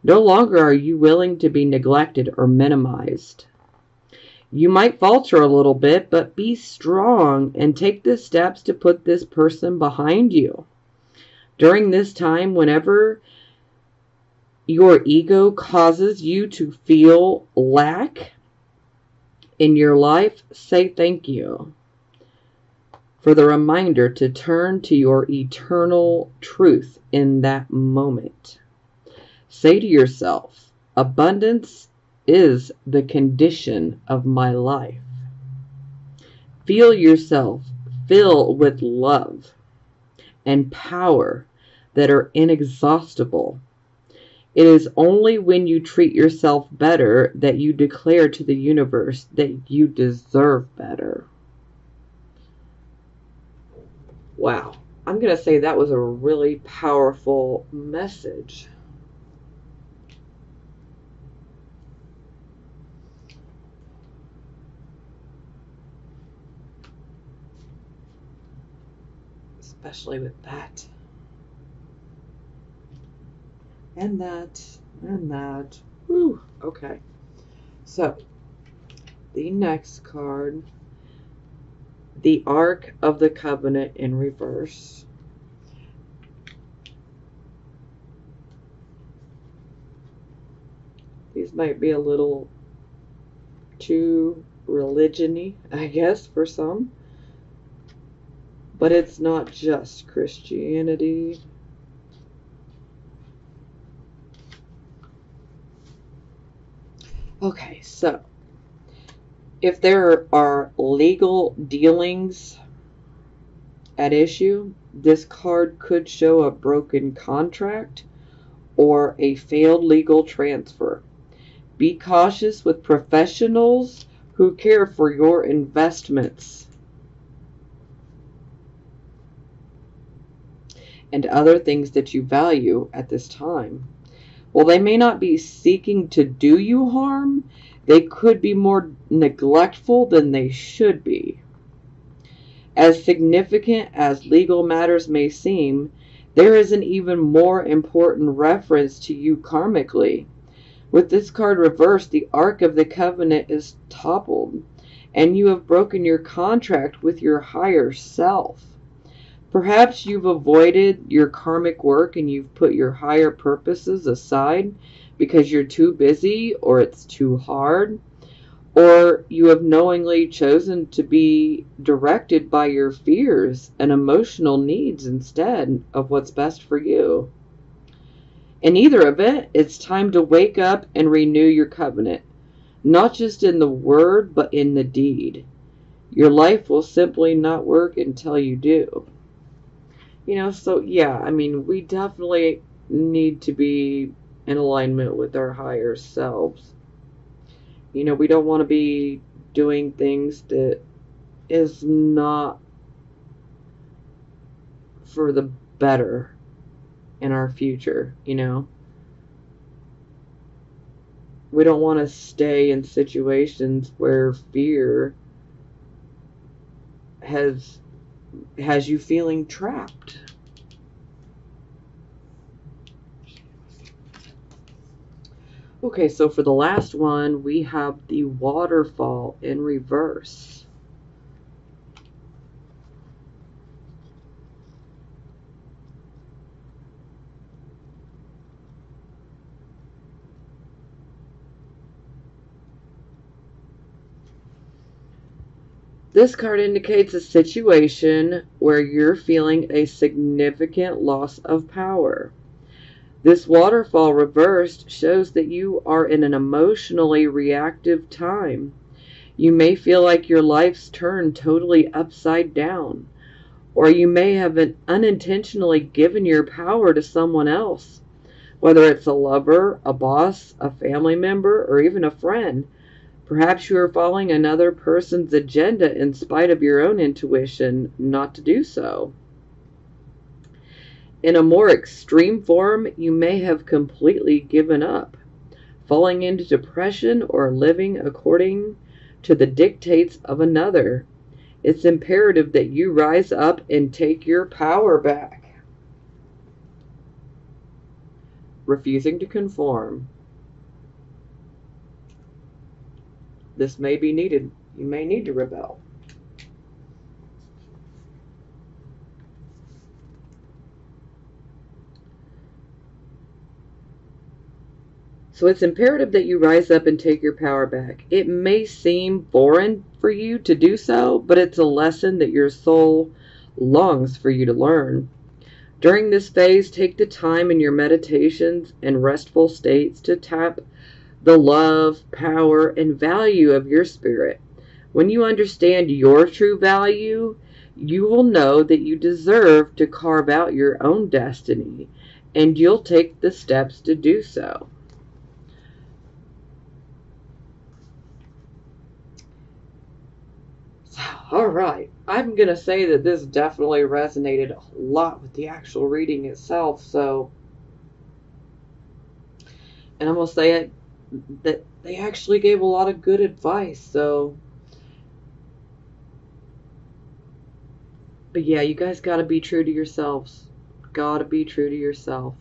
No longer are you willing to be neglected or minimized. You might falter a little bit, but be strong and take the steps to put this person behind you. During this time, whenever your ego causes you to feel lack in your life, say thank you for the reminder to turn to your eternal truth in that moment. Say to yourself, abundance is the condition of my life. Feel yourself fill with love and power that are inexhaustible. It is only when you treat yourself better that you declare to the universe that you deserve better. Wow. I'm going to say that was a really powerful message. Especially with that. And that. And that. Whew. Okay. So, the next card, the Ark of the Covenant in reverse. These might be a little too religion-y, I guess, for some. But it's not just Christianity. Okay, so if there are legal dealings at issue, this card could show a broken contract or a failed legal transfer. Be cautious with professionals who care for your investments and other things that you value at this time. While they may not be seeking to do you harm, they could be more neglectful than they should be. As significant as legal matters may seem, there is an even more important reference to you karmically. With this card reversed, the Ark of the Covenant is toppled, and you have broken your contract with your higher self. Perhaps you've avoided your karmic work and you've put your higher purposes aside because you're too busy or it's too hard, or you have knowingly chosen to be directed by your fears and emotional needs instead of what's best for you. In either event, it's time to wake up and renew your covenant, not just in the word, but in the deed. Your life will simply not work until you do. So yeah, I mean, we definitely need to be in alignment with our higher selves. We don't want to be doing things that is not for the better in our future, We don't want to stay in situations where fear has you feeling trapped. Okay, so for the last one, we have the waterfall in reverse. This card indicates a situation where you're feeling a significant loss of power. This waterfall reversed shows that you are in an emotionally reactive time. You may feel like your life's turned totally upside down, or you may have unintentionally given your power to someone else, whether it's a lover, a boss, a family member, or even a friend. Perhaps you are following another person's agenda in spite of your own intuition not to do so. In a more extreme form, you may have completely given up, falling into depression or living according to the dictates of another. It's imperative that you rise up and take your power back. Refusing to conform. This may be needed. You may need to rebel. So it's imperative that you rise up and take your power back. It may seem foreign for you to do so, but it's a lesson that your soul longs for you to learn. During this phase, take the time in your meditations and restful states to tap the love, power, and value of your spirit. When you understand your true value, you will know that you deserve to carve out your own destiny, and you'll take the steps to do so. All right, I'm going to say that this definitely resonated a lot with the actual reading itself. So, and I'm going to say it that they actually gave a lot of good advice. So, but yeah, you guys got to be true to yourselves. Got to be true to yourself.